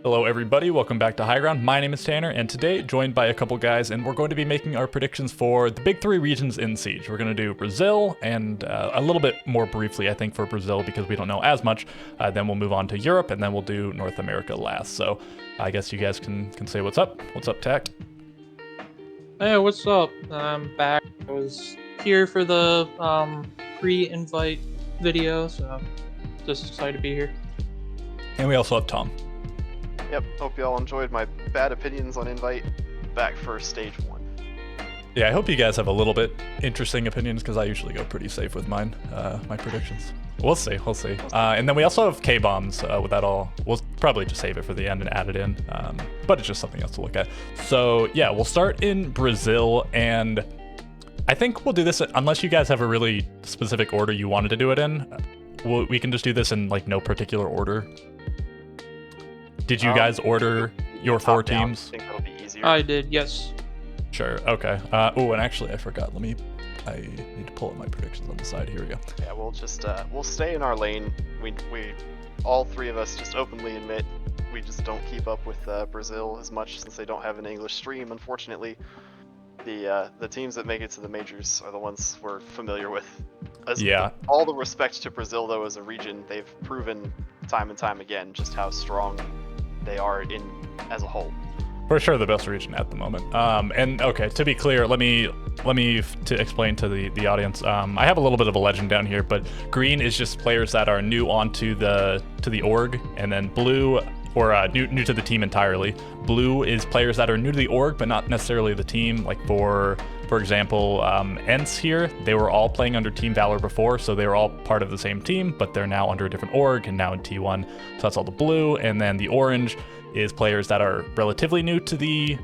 Hello everybody, welcome back to High Ground. My name is Tanner, and today joined by a couple guys, and we're going to be making our predictions for the big three regions in Siege. We're going to do Brazil, and a little bit more briefly, I think, for Brazil, because we don't know as much. Then we'll move on to Europe, and then we'll do North America last. So I guess you guys can say what's up. What's up, Tech? Hey, what's up? I'm back. I was here for the pre-invite video, so just excited to be here. And we also have Tom. Yep, hope you all enjoyed my bad opinions on Invite. Back for stage 1. Yeah, I hope you guys have a little bit interesting opinions, because I usually go pretty safe with mine, my predictions. We'll see. And then we also have K-bombs with that all. We'll probably just save it for the end and add it in, but it's just something else to look at. So yeah, we'll start in Brazil, and I think we'll do this, unless you guys have a really specific order you wanted to do it in, we can just do this in like no particular order. Did you guys order your 4 teams? I think that'll be easier. I did, yes. Sure, okay. Oh, and actually I forgot, I need to pull up my predictions on the side. Here we go. Yeah, we'll just, we'll stay in our lane. We all three of us just openly admit we just don't keep up with Brazil as much since they don't have an English stream, unfortunately. The teams that make it to the majors are the ones we're familiar with. Yeah. All the respect to Brazil, though, as a region, they've proven time and time again just how strong they are as a whole. For sure, the best region at the moment. And okay, to be clear, let me to explain to the audience. I have a little bit of a legend down here, but green is just players that are new onto the org, and then blue, or new to the team entirely. Blue is players that are new to the org, but not necessarily the team. Like for example, Ents here, they were all playing under Team Valor before, so they were all part of the same team, but they're now under a different org and now in T1. So that's all the blue, and then the orange is players that are relatively new to the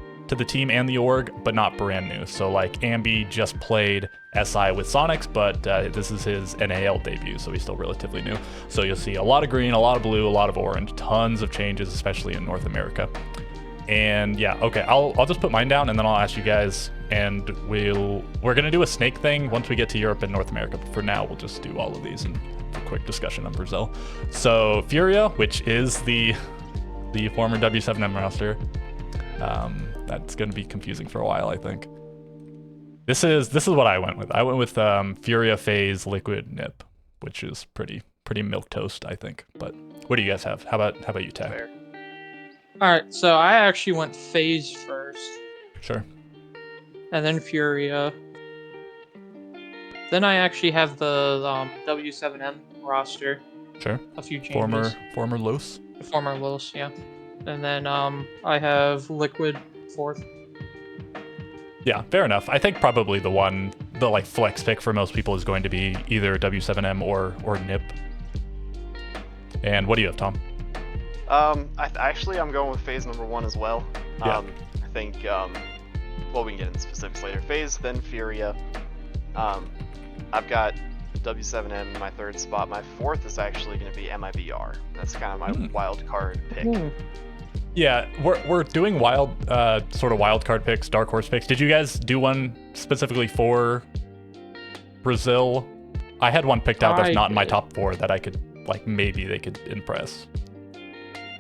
team and the org, but not brand new. So like Ambi just played SI with Sonics, but this is his NAL debut, so he's still relatively new. So you'll see a lot of green, a lot of blue, a lot of orange, tons of changes, especially in North America. And yeah, okay, I'll just put mine down, and then I'll ask you guys, and we're gonna do a snake thing once we get to Europe and North America. But for now, we'll just do all of these and a quick discussion on Brazil. So Furia, which is the former W7M roster, that's gonna be confusing for a while, I think. This is what I went with. I went with Furia, FaZe, Liquid, Nip, which is pretty milquetoast, I think. But what do you guys have? How about you, Tag? Fair. Alright, so I actually went FaZe first, Sure. and then Furia. Then I actually have the W7M roster. Sure. A few changes. Former Los. Former Los, yeah. And then I have Liquid fourth. Yeah, fair enough. I think probably the like flex pick for most people is going to be either W7M or Nip. And what do you have, Tom? Actually, I'm going with FaZe number 1 as well. Yeah. I think, well, we can get into specifics later. FaZe, then Furia. I've got W7M in my 3rd spot. My 4th is actually going to be MIBR. That's kind of my wild card pick. Yeah, we're doing sort of wild card picks, dark horse picks. Did you guys do one specifically for Brazil? I had one picked out that's not in my top 4 that I could, like, maybe they could impress.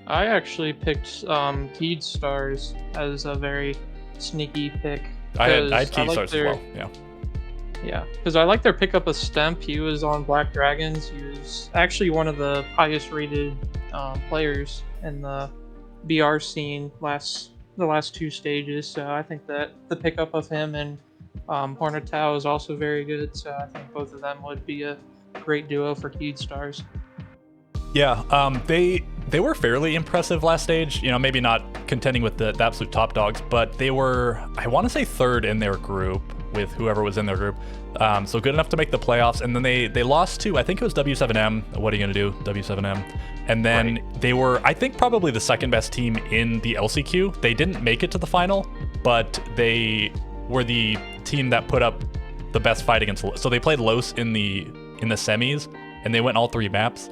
I actually picked Keyd Stars as a very sneaky pick. I had Keyd Stars as well, yeah. Yeah, because I like their pickup of Stemp. He was on Black Dragons. He was actually one of the highest rated players in the BR scene the last 2 stages. So I think that the pickup of him and Hornetau is also very good. So I think both of them would be a great duo for Keyd Stars. Yeah, they were fairly impressive last stage. You know, maybe not contending with the absolute top dogs, but they were, I want to say, 3rd in their group with whoever was in their group. So good enough to make the playoffs. And then they lost to, I think it was W7M. What are you going to do, W7M? And then they were, I think, probably the 2nd best team in the LCQ. They didn't make it to the final, but they were the team that put up the best fight against. So they played Los in the semis, and they went all 3 maps.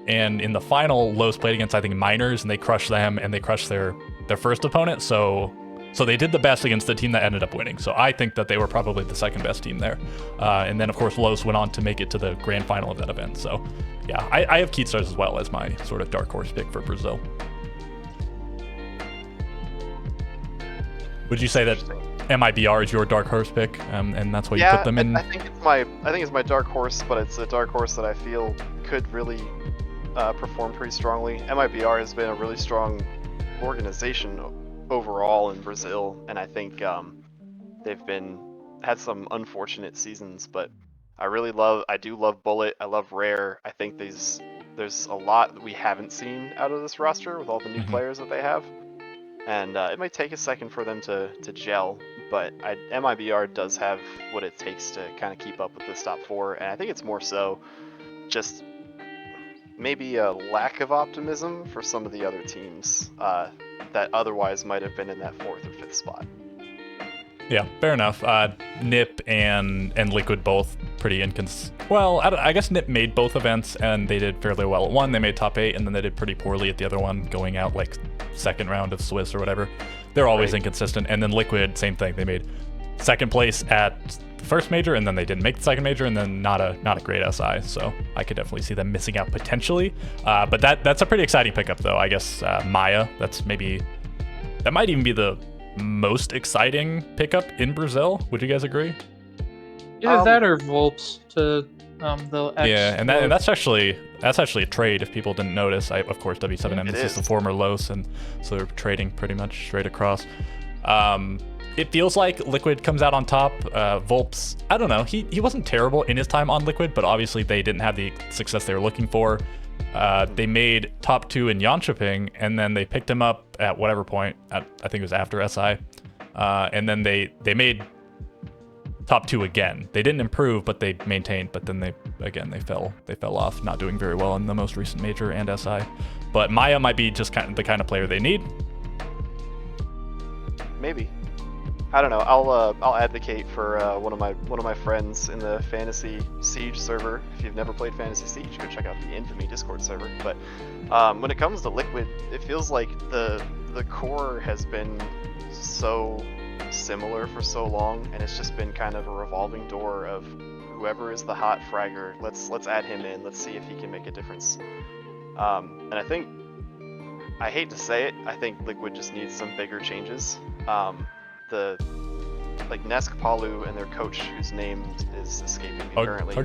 And in the final, Los played against, I think, Miners, and they crushed them, and they crushed their first opponent. So they did the best against the team that ended up winning. So I think that they were probably the 2nd best team there. And then, of course, Los went on to make it to the grand final of that event. So, yeah, I have Keyd Stars as well as my sort of dark horse pick for Brazil. Would you say that MIBR is your dark horse pick, and that's why you Yeah, put them in? I think it's my dark horse, but it's a dark horse that I feel could really perform pretty strongly. MIBR has been a really strong organization overall in Brazil, and I think they've had some unfortunate seasons, but I do love Bullet. I love Rare. I think there's a lot that we haven't seen out of this roster with all the new players that they have, and it might take a second for them to gel. But MIBR does have what it takes to kind of keep up with this top four, and I think it's more so just maybe a lack of optimism for some of the other teams that otherwise might have been in that 4th or 5th spot. Yeah, fair enough. Nip and Liquid both pretty Well, I guess Nip made both events and they did fairly well at one. They made top 8 and then they did pretty poorly at the other one, going out like 2nd round of Swiss or whatever. They're always inconsistent. And then Liquid, same thing. They made 2nd place at the first major and then they didn't make the 2nd major and then not a great SI. So I could definitely see them missing out potentially. But that's a pretty exciting pickup though. I guess Maya, that might even be the most exciting pickup in Brazil. Would you guys agree? Either that or Volps to the X. Yeah, and that's actually a trade if people didn't notice. Of course, W7M is the former Los, and so they're trading pretty much straight across. It feels like Liquid comes out on top. Volps, I don't know, he wasn't terrible in his time on Liquid, but obviously they didn't have the success they were looking for. They made top 2 in Jönköping, and then they picked him up at whatever point. I think it was after SI, and then they made top 2 again. They didn't improve, but they maintained. But then they fell off, not doing very well in the most recent major and SI. But Maya might be just the kind of player they need. Maybe. I don't know. I'll advocate for one of my friends in the Fantasy Siege server. If you've never played Fantasy Siege, go check out the Infamy Discord server. But when it comes to Liquid, it feels like the core has been so similar for so long, and it's just been kind of a revolving door of whoever is the hot fragger. Let's add him in. Let's see if he can make a difference. And I hate to say it, I think Liquid just needs some bigger changes. Nesk Palu and their coach, whose name is escaping me currently, have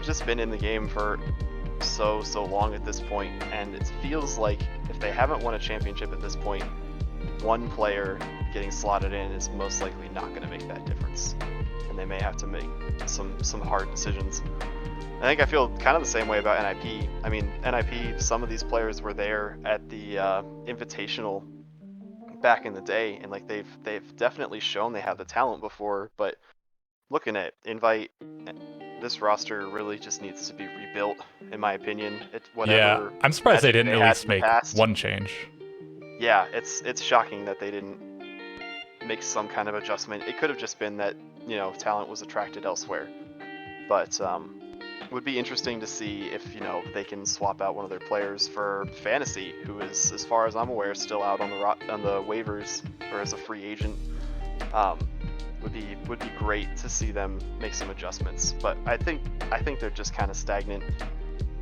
just been in the game for so long at this point, and it feels like if they haven't won a championship at this point, one player getting slotted in is most likely not going to make that difference, and they may have to make some hard decisions. I feel kind of the same way about NIP. I mean, NIP, some of these players were there at the Invitational back in the day, and like they've definitely shown they have the talent before, but looking at Invite, this roster really just needs to be rebuilt, in my opinion. Yeah, I'm surprised they didn't at least make one change. Yeah, it's shocking that they didn't make some kind of adjustment. It could have just been that, talent was attracted elsewhere. But would be interesting to see if, they can swap out one of their players for Fantasy, who is, as far as I'm aware, still out on the waivers or as a free agent. Would be great to see them make some adjustments. But I think they're just kind of stagnant,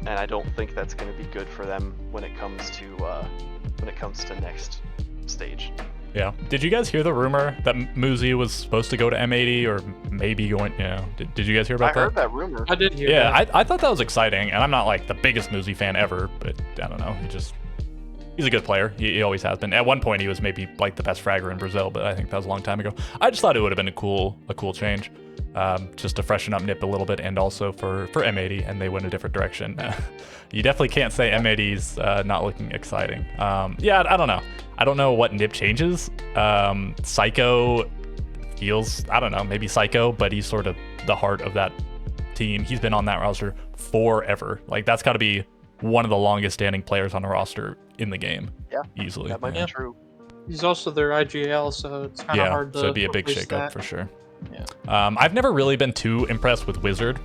and I don't think that's going to be good for them when it comes to next stage. Yeah. Did you guys hear the rumor that Muzi was supposed to go to M80 or maybe going? Did you guys hear about that? I heard that rumor. I did hear that. Yeah, I thought that was exciting, and I'm not like the biggest Muzi fan ever, but I don't know. He's a good player. He always has been. At one point, he was maybe like the best fragger in Brazil, but I think that was a long time ago. I just thought it would have been a cool change, just to freshen up Nip a little bit, and also for M80, and they went a different direction. You definitely can't say M80's not looking exciting. Yeah, I don't know. I don't know what Nip changes. Psycho feels, I don't know, maybe Psycho, but he's sort of the heart of that team. He's been on that roster forever. Like, that's got to be one of the longest standing players on the roster in the game. Yeah, easily. That might be true. He's also their IGL, so it's kind of hard to. So it'd be a big shakeup that. for sure. Yeah. I've never really been too impressed with Wizard.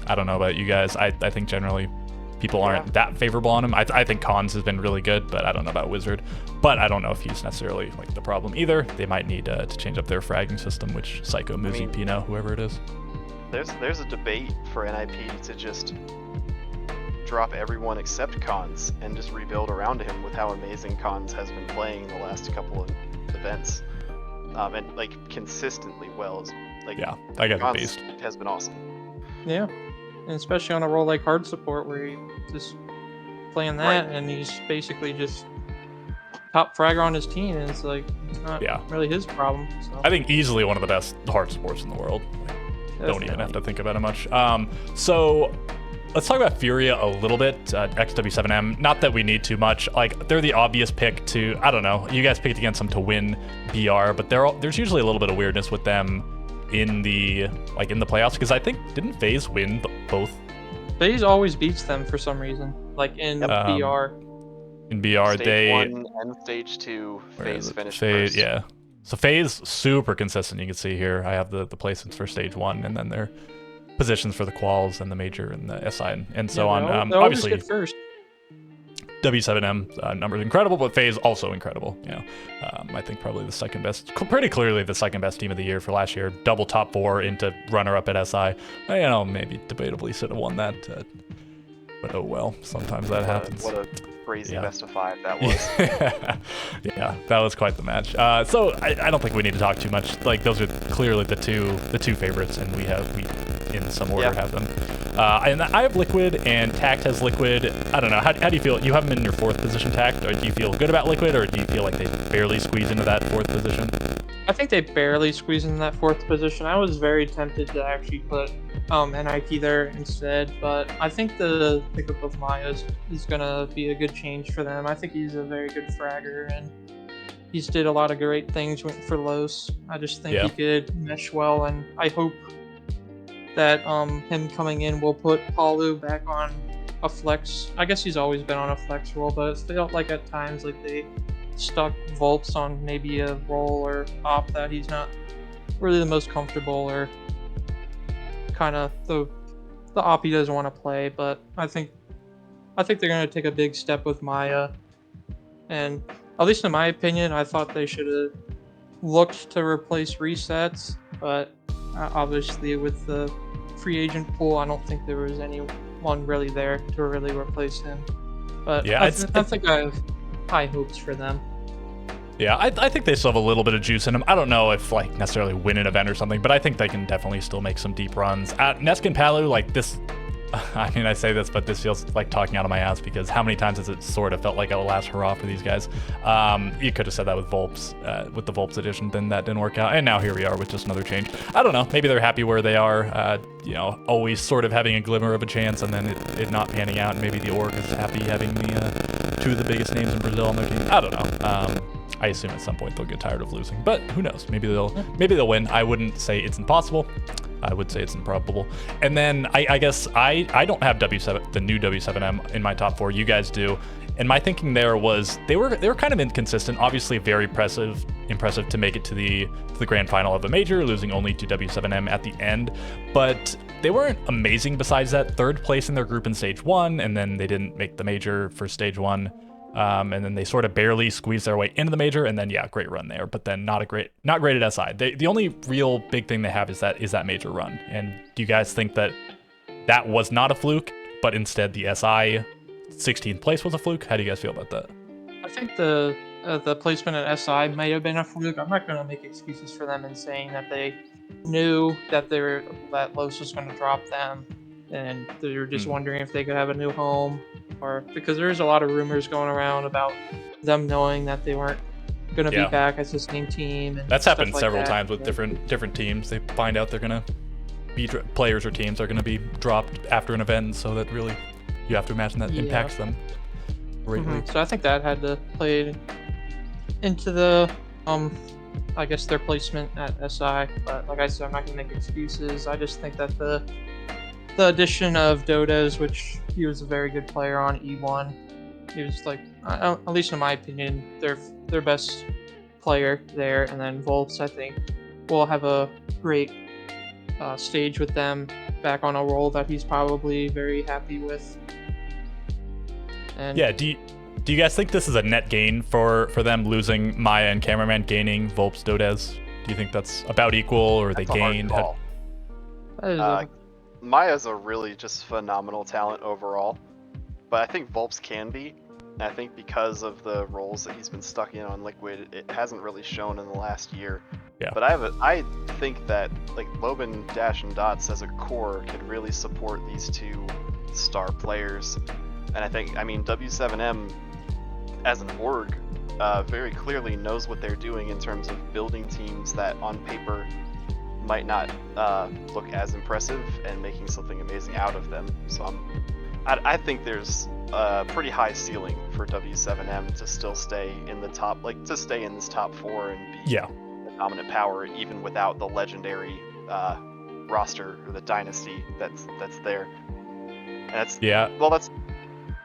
I don't know about you guys. I think generally people aren't that favorable on him. I think Cons has been really good, but I don't know about Wizard. But I don't know if he's necessarily like the problem either. They might need to change up their fragging system, which Psycho, Muzi, Pino, whoever it is. There's a debate for NIP to just drop everyone except Cons and just rebuild around him with how amazing Cons has been playing the last couple of events, and like consistently well. Like Yeah, that guy's a John's beast. has been awesome. Yeah, and especially on a role like hard support where he just playing that, and he's basically just top fragger on his team, and it's like it's not really his problem. So. I think easily one of the best hard supports in the world. Don't even have to think about it much. So let's talk about Furia a little bit. XW7M. Not that we need too much. Like they're the obvious pick to. I don't know. You guys picked against them to win BR, but there's usually a little bit of weirdness with them in the playoffs, because I think didn't FaZe win both? FaZe always beats them for some reason. Like in BR. In BR, Stage 1 and Stage 2, FaZe finished first. Yeah. So FaZe super consistent. You can see here I have the placements for Stage 1 and then their positions for the quals and the major and the SI and so on. They obviously get first. W7M numbers incredible, but FaZe also incredible. You know, I think probably the second best, pretty clearly the second best team of the year for last year. Double top 4 into runner up at SI. You know, maybe debatably should have won that, but oh well. Sometimes that happens. What a crazy best of 5 that was. Yeah, that was quite the match. So I don't think we need to talk too much. Like those are clearly the two favorites, and we in some order have them. And I have Liquid, and Tact has Liquid. I don't know. How do you feel? You have them in your 4th position, Tact. Or do you feel good about Liquid, or do you feel like they barely squeeze into that 4th position? I think they barely squeeze in that 4th position. I was very tempted to actually put NIT there instead, but I think the pickup of Maya is gonna be a good change for them. I think he's a very good fragger, and he's did a lot of great things for Los. I just think he could mesh well, and I hope that him coming in will put Palu back on a flex. I guess he's always been on a flex role, but it felt like at times like they stuck Volts on maybe a role or op that he's not really the most comfortable, or kind of the op he doesn't want to play. But I think they're going to take a big step with Maya, and at least in my opinion, I thought they should have looked to replace Resets, but obviously with the free agent pool, I don't think there was anyone really there to really replace him. But I think I have high hopes for them. Yeah, I think they still have a little bit of juice in them. I don't know if like necessarily win an event or something, but I think they can definitely still make some deep runs. At Nesk and Palu, like this, I mean, I say this, but this feels like talking out of my ass, because how many times has it sort of felt like a last hurrah for these guys? You could have said that with Volps, with the Volps edition, then that didn't work out, and now here we are with just another change. I don't know, maybe they're happy where they are, you know, always sort of having a glimmer of a chance, and then it not panning out, and maybe the org is happy having the 2 of the biggest names in Brazil on their team. I don't know. I assume at some point they'll get tired of losing, but who knows? Maybe they'll win. I wouldn't say it's impossible. I would say it's improbable. And then I guess I don't have the new W7M in my top 4. You guys do. And my thinking there was they were kind of inconsistent. Obviously very impressive to make it to the grand final of a major, losing only to W7M at the end. But they weren't amazing besides that. 3rd place in their group in Stage 1, and then they didn't make the major for Stage 1. And then they sort of barely squeezed their way into the major, and then great run there, but then not great at SI. The only real big thing they have is that major run. And do you guys think that was not a fluke, but instead the SI 16th place was a fluke? How do you guys feel about that? I think the placement at SI may have been a fluke. I'm not going to make excuses for them in saying that they knew that Los was going to drop them, and they were just wondering if they could have a new home, or because there's a lot of rumors going around about them knowing that they weren't going to be back as the same team. And that's happened several times with different teams. They find out they're going to be players or teams are going to be dropped after an event, so that really you have to imagine that impacts them greatly. So I think that had to play into the I guess their placement at SI. But like I said, I'm not going to make excuses. I just think that the addition of Dodes, which he was a very good player on E1, he was like, at least in my opinion, their best player there. And then Volts, I think, will have a great stage with them back on a role that he's probably very happy with. And yeah, do you guys think this is a net gain for them, losing Maya and Cameraman, gaining Volps, Dodes? Do you think that's about equal, or they gained? Maya's a really just phenomenal talent overall, but I think Volps can be. And I think because of the roles that he's been stuck in on Liquid, it hasn't really shown in the last year. Yeah. But I think that like Loban, Dash, and Dots as a core could really support these two star players. And I mean, W7M as an org very clearly knows what they're doing in terms of building teams that on paper might not look as impressive and making something amazing out of them. So I think there's a pretty high ceiling for W7M to still stay in the top, like to stay in this top 4 and be the dominant power even without the legendary roster or the dynasty that's there. And that's well, that's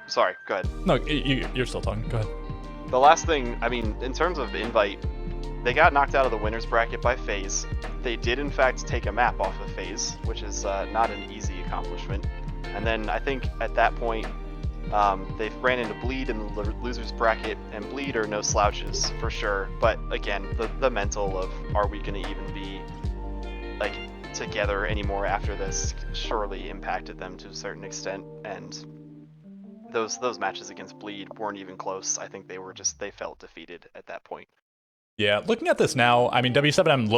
sorry. Go ahead. No, you're still talking. Go ahead. The last thing, I mean, in terms of invite, they got knocked out of the winners bracket by FaZe. They did in fact take a map off of FaZe, which is not an easy accomplishment. And then I think at that point, they ran into Bleed in the losers bracket, and Bleed are no slouches for sure. But again, the mental of are we going to even be like together anymore after this surely impacted them to a certain extent. And those matches against Bleed weren't even close. I think they felt defeated at that point. Yeah, looking at this now, I mean, W7M,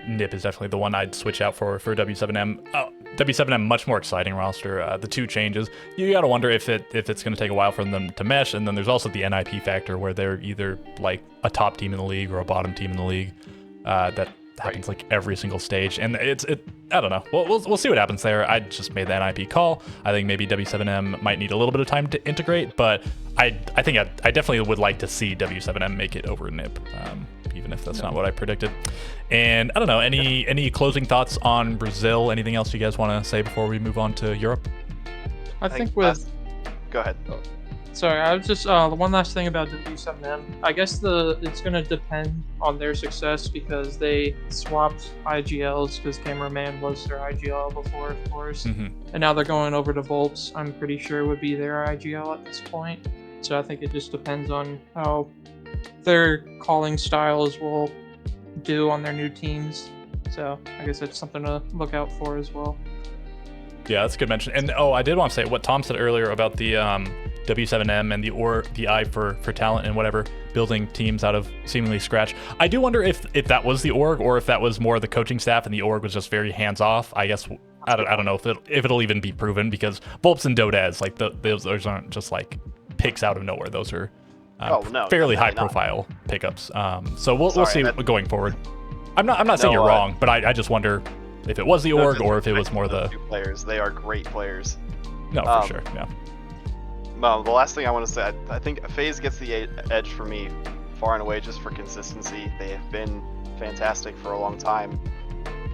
Nip is definitely the one I'd switch out for W7M. W7M, much more exciting roster. The 2 changes. You gotta wonder if it's gonna take a while for them to mesh, and then there's also the NIP factor where they're either like a top team in the league or a bottom team in the league. That happens like every single stage, and I don't know. We'll see what happens there. I just made the NIP call. I think maybe W7M might need a little bit of time to integrate, but I think I definitely would like to see W7M make it over NIP, even if that's not what I predicted. And I don't know, any closing thoughts on Brazil? Anything else you guys want to say before we move on to Europe? I think with... Go ahead. Sorry, I was just the one last thing about W7M. I guess it's gonna depend on their success because they swapped IGLs because Cameraman was their IGL before, of course, and now they're going over to Volts. I'm pretty sure would be their IGL at this point. So I think it just depends on how their calling styles will do on their new teams. So I guess that's something to look out for as well. Yeah, that's a good mention. And I did want to say what Tom said earlier about the W7M and the eye for talent and whatever, building teams out of seemingly scratch. I do wonder if that was the org or if that was more the coaching staff and the org was just very hands off. I guess I don't know if it'll even be proven because Volps and Dodez, like those aren't just like picks out of nowhere. Those are fairly high profile pickups. So we'll see going forward. I'm not saying you're wrong, but I just wonder if it was the org or if it was more the two players. They are great players. No, for sure. Yeah. The last thing I want to say, I think FaZe gets the edge for me far and away just for consistency. They have been fantastic for a long time.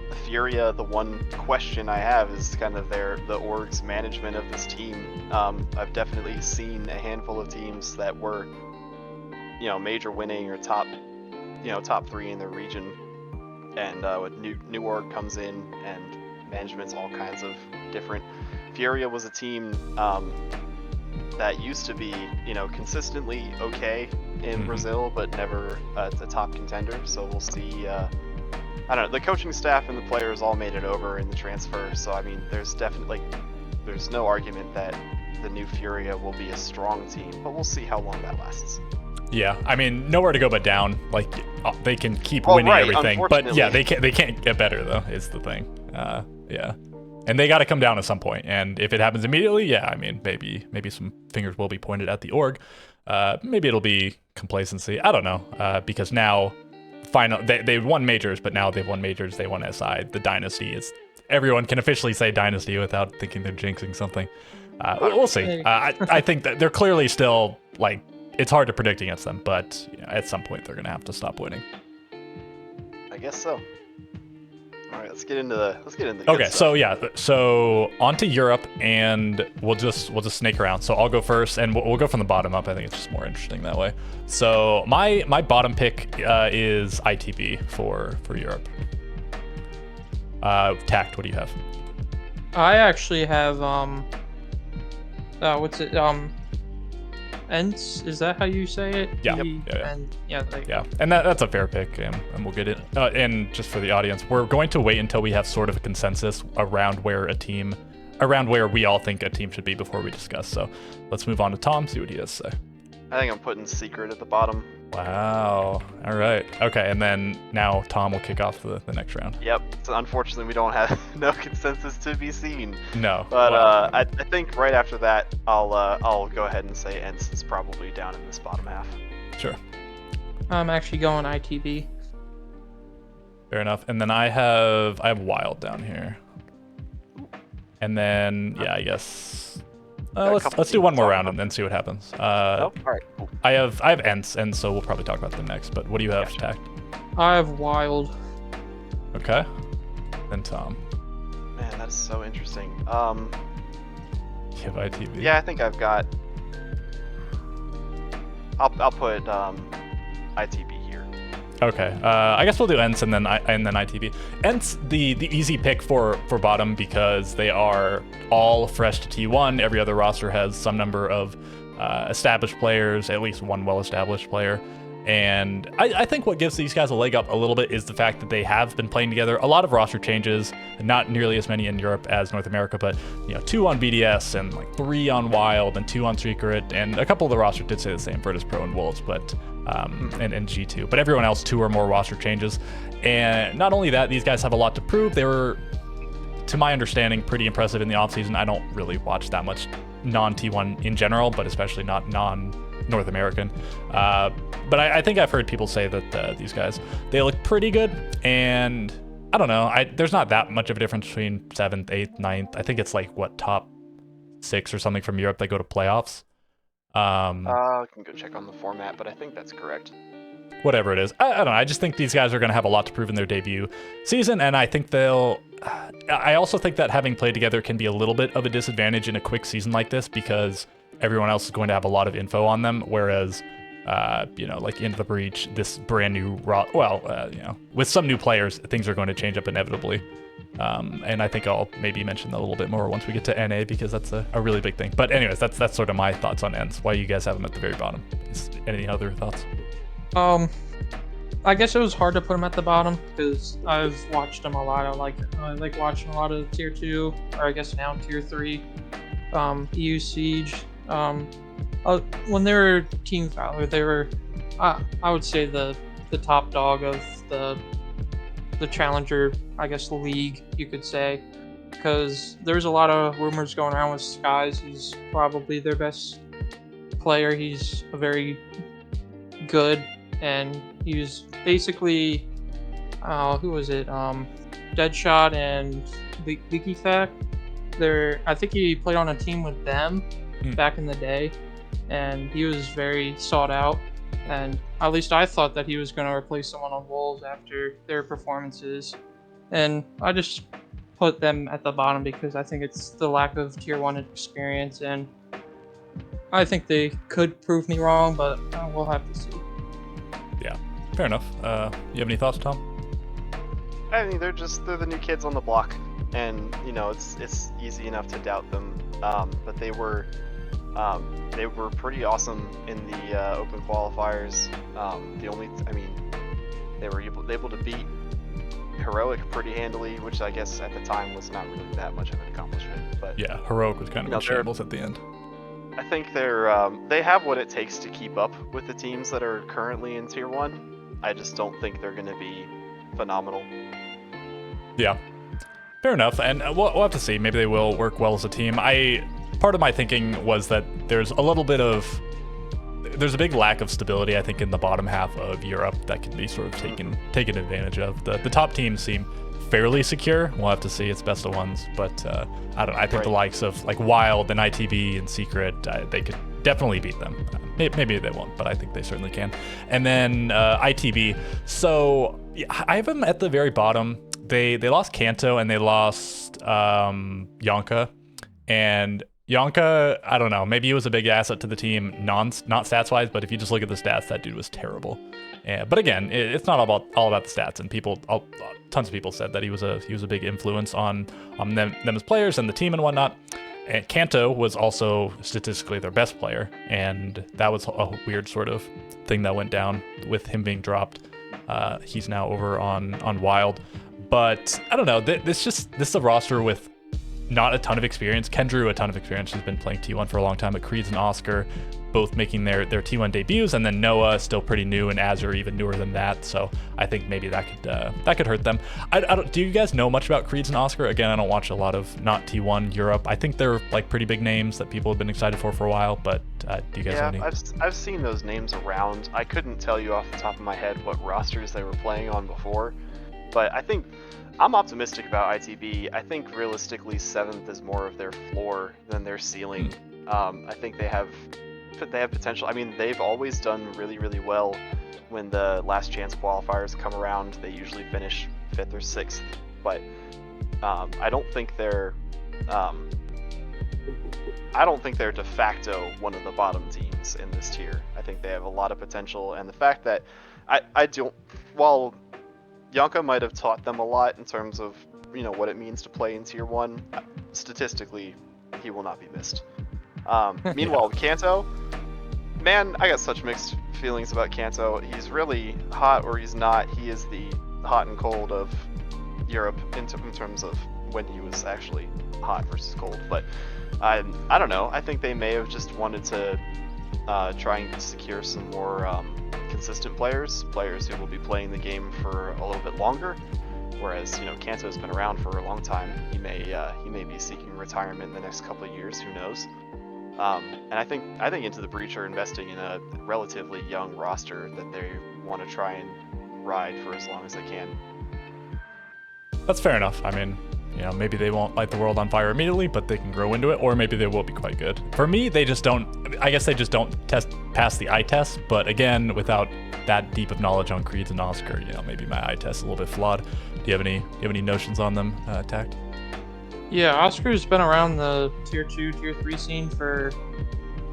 The Furia, the one question I have is kind of the org's management of this team. I've definitely seen a handful of teams that were, major winning or top 3 in their region, and with new org comes in and management's all kinds of different. Furia was a team that used to be, consistently okay in Brazil, but never a top contender. So we'll see. I don't know. The coaching staff and the players all made it over in the transfer. So I mean, there's no argument that the new Furia will be a strong team, but we'll see how long that lasts. Yeah, I mean, nowhere to go but down. Like they can keep winning everything, but yeah, they can't get better though. Is the thing. Yeah. And they got to come down at some point. And if it happens immediately, yeah, I mean, maybe some fingers will be pointed at the org. Maybe it'll be complacency. I don't know. Because now, they won majors, but now they've won majors. They won SI. The dynasty is. Everyone can officially say dynasty without thinking they're jinxing something. We'll see. I think that they're clearly still like. It's hard to predict against them, but at some point they're gonna have to stop winning. I guess so. All right, let's get into the okay, so on to Europe, and we'll just snake around. So I'll go first, and we'll go from the bottom up. I think it's just more interesting that way. So my bottom pick is ITB for Europe. Tact, what do you have? I actually have what's it Ents, is that how you say it? Yeah. Yeah. And that's a fair pick, and we'll get it. And just for the audience, we're going to wait until we have sort of a consensus around where a team around where we all think a team should be before we discuss. So let's move on to Tom, see what he has to say. I think I'm putting Secret at the bottom. Wow. All right. Okay, and then now Tom will kick off the next round. Yep. So unfortunately, we don't have no consensus to be seen. No. But well, I think right after that, I'll go ahead and say ENCE is probably down in this bottom half. sure. I'm actually going ITB. Fair enough. And then I have Wild down here. And then yeah, I guess let's do one more round and then see what happens. All right. Cool. I have ENCE, and so we'll probably talk about them next. But what do you have, Gotcha. Tack? I have Wild. Okay. Then Tom. Man, that's so interesting. You have ITV. Yeah, I think I've got. I'll put ITB here. Okay. I guess we'll do ENCE and then ITV. ENCE, the easy pick for bottom because they are all fresh to T1. Every other roster has some number of established players, at least one well-established player. And I think what gives these guys a leg up a little bit is the fact that they have been playing together. A lot of roster changes, not nearly as many in Europe as North America, but 2 on BDS and like 3 on Wild and 2 on Secret, and a couple of the roster did say the same, Virtus Pro and Wolves, but and G2. But everyone else 2 or more roster changes. And not only that, these guys have a lot to prove. They were, to my understanding, pretty impressive in the offseason. I don't really watch that much non-T1 in general, but especially not non-North American. But I think I've heard people say that these guys, they look pretty good, and I don't know, there's not that much of a difference between 7th, 8th, 9th. I think it's like, what, top 6 or something from Europe that go to playoffs. I can go check on the format, but I think that's correct. Whatever it is. I don't know, I just think these guys are going to have a lot to prove in their debut season, and I think I also think that having played together can be a little bit of a disadvantage in a quick season like this because everyone else is going to have a lot of info on them, whereas like Into the Breach, this brand new with some new players, things are going to change up inevitably. And I think I'll maybe mention that a little bit more once we get to NA because that's a really big thing. But anyways, that's sort of my thoughts on ENCE. Why you guys have them at the very bottom? Any other thoughts? I guess it was hard to put them at the bottom because I've watched them a lot. I like watching a lot of Tier 2, or I guess now Tier 3, EU Siege. When they were Team Valor, they were, I would say, the top dog of the Challenger, I guess, league, you could say, because there's a lot of rumors going around with Skies. He's probably their best player. He's a very good, and he was basically, who was it? Deadshot and Leaky Fact. I think he played on a team with them back in the day, and he was very sought out. And at least I thought that he was going to replace someone on Wolves after their performances. And I just put them at the bottom because I think it's the lack of Tier 1 experience, and I think they could prove me wrong, but we'll have to see. Yeah, fair enough. You have any thoughts, Tom? I mean, they're the new kids on the block, and it's easy enough to doubt them. But they were pretty awesome in the open qualifiers. They were able to beat Heroic pretty handily, which I guess at the time was not really that much of an accomplishment. But yeah, Heroic was kind of in shambles at the end. I think they have what it takes to keep up with the teams that are currently in Tier 1. I just don't think they're going to be phenomenal. Yeah, fair enough. And we'll have to see. Maybe they will work well as a team. Part of my thinking was that there's a big lack of stability, I think, in the bottom half of Europe that can be sort of taken advantage of. The top teams seem fairly secure. We'll have to see. It's best of ones, but I don't know. I think the likes of like Wild and ITV and Secret, they could definitely beat them. Maybe they won't, but I think they certainly can. And then ITV. So yeah, I have them at the very bottom. They lost Kanto and they lost Yonka, and Yonka, I don't know, maybe he was a big asset to the team, not stats-wise, but if you just look at the stats, that dude was terrible. But again, it's not all about the stats, and tons of people said that he was a big influence on them as players and the team and whatnot. And Kanto was also statistically their best player, and that was a weird sort of thing that went down with him being dropped. He's now over on Wild. But I don't know, this is a roster with not a ton of experience. Kendrew, a ton of experience, has been playing T1 for a long time, but Creeds and Oscar both making their T1 debuts, and then Noah still pretty new, and Azure even newer than that. So I think maybe that could hurt them. I don't, do you guys know much about Creeds and Oscar? Again, I don't watch a lot of not T1 Europe. I think they're like pretty big names that people have been excited for a while, but do you guys know any? I've seen those names around. I couldn't tell you off the top of my head what rosters they were playing on before, but I think I'm optimistic about ITB. I think realistically 7th is more of their floor than their ceiling. I think they have potential. I mean, they've always done really, really well when the last chance qualifiers come around. They usually finish 5th or 6th, but I don't think they're de facto one of the bottom teams in this tier. I think they have a lot of potential, and the fact that I don't, while Yanka might have taught them a lot in terms of, you know, what it means to play in Tier 1. Statistically, he will not be missed. Meanwhile, Kanto, man, I got such mixed feelings about Kanto. He's really hot or he's not. He is the hot and cold of Europe in terms of when he was actually hot versus cold. But I don't know. I think they may have just wanted to try and secure some more consistent players who will be playing the game for a little bit longer. Whereas, you know, Kanto's been around for a long time. He may be seeking retirement in the next couple of years. Who knows? And I think Into the Breach are investing in a relatively young roster that they want to try and ride for as long as they can. That's fair enough. I mean, you know, maybe they won't light the world on fire immediately, but they can grow into it, or maybe they will be quite good. For me, they just don't, I guess they just don't pass the eye test, but again, without that deep of knowledge on Creeds and Oscar, you know, maybe my eye test is a little bit flawed. Do you have any notions on them, Tact? Yeah, Oscar's been around the Tier 2, Tier 3 scene for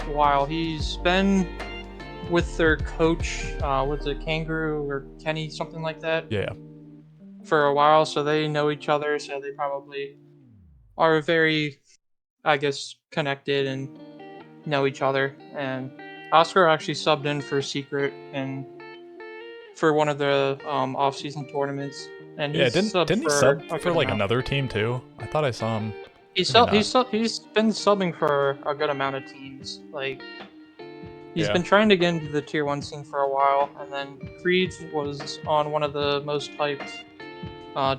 a while. He's been with their coach, was it Kangaroo or Kenny, something like that? Yeah. For a while, so they know each other, so they probably are very, I guess, connected and know each other. And Oscar actually subbed in for Secret and for one of the off-season tournaments. And Yeah, he's didn't he for sub a good for like amount. another team too? I thought I saw him. He's maybe not. he's been subbing for a good amount of teams. Like he's Yeah. been trying to get into the Tier 1 scene for a while, and then Creed was on one of the most hyped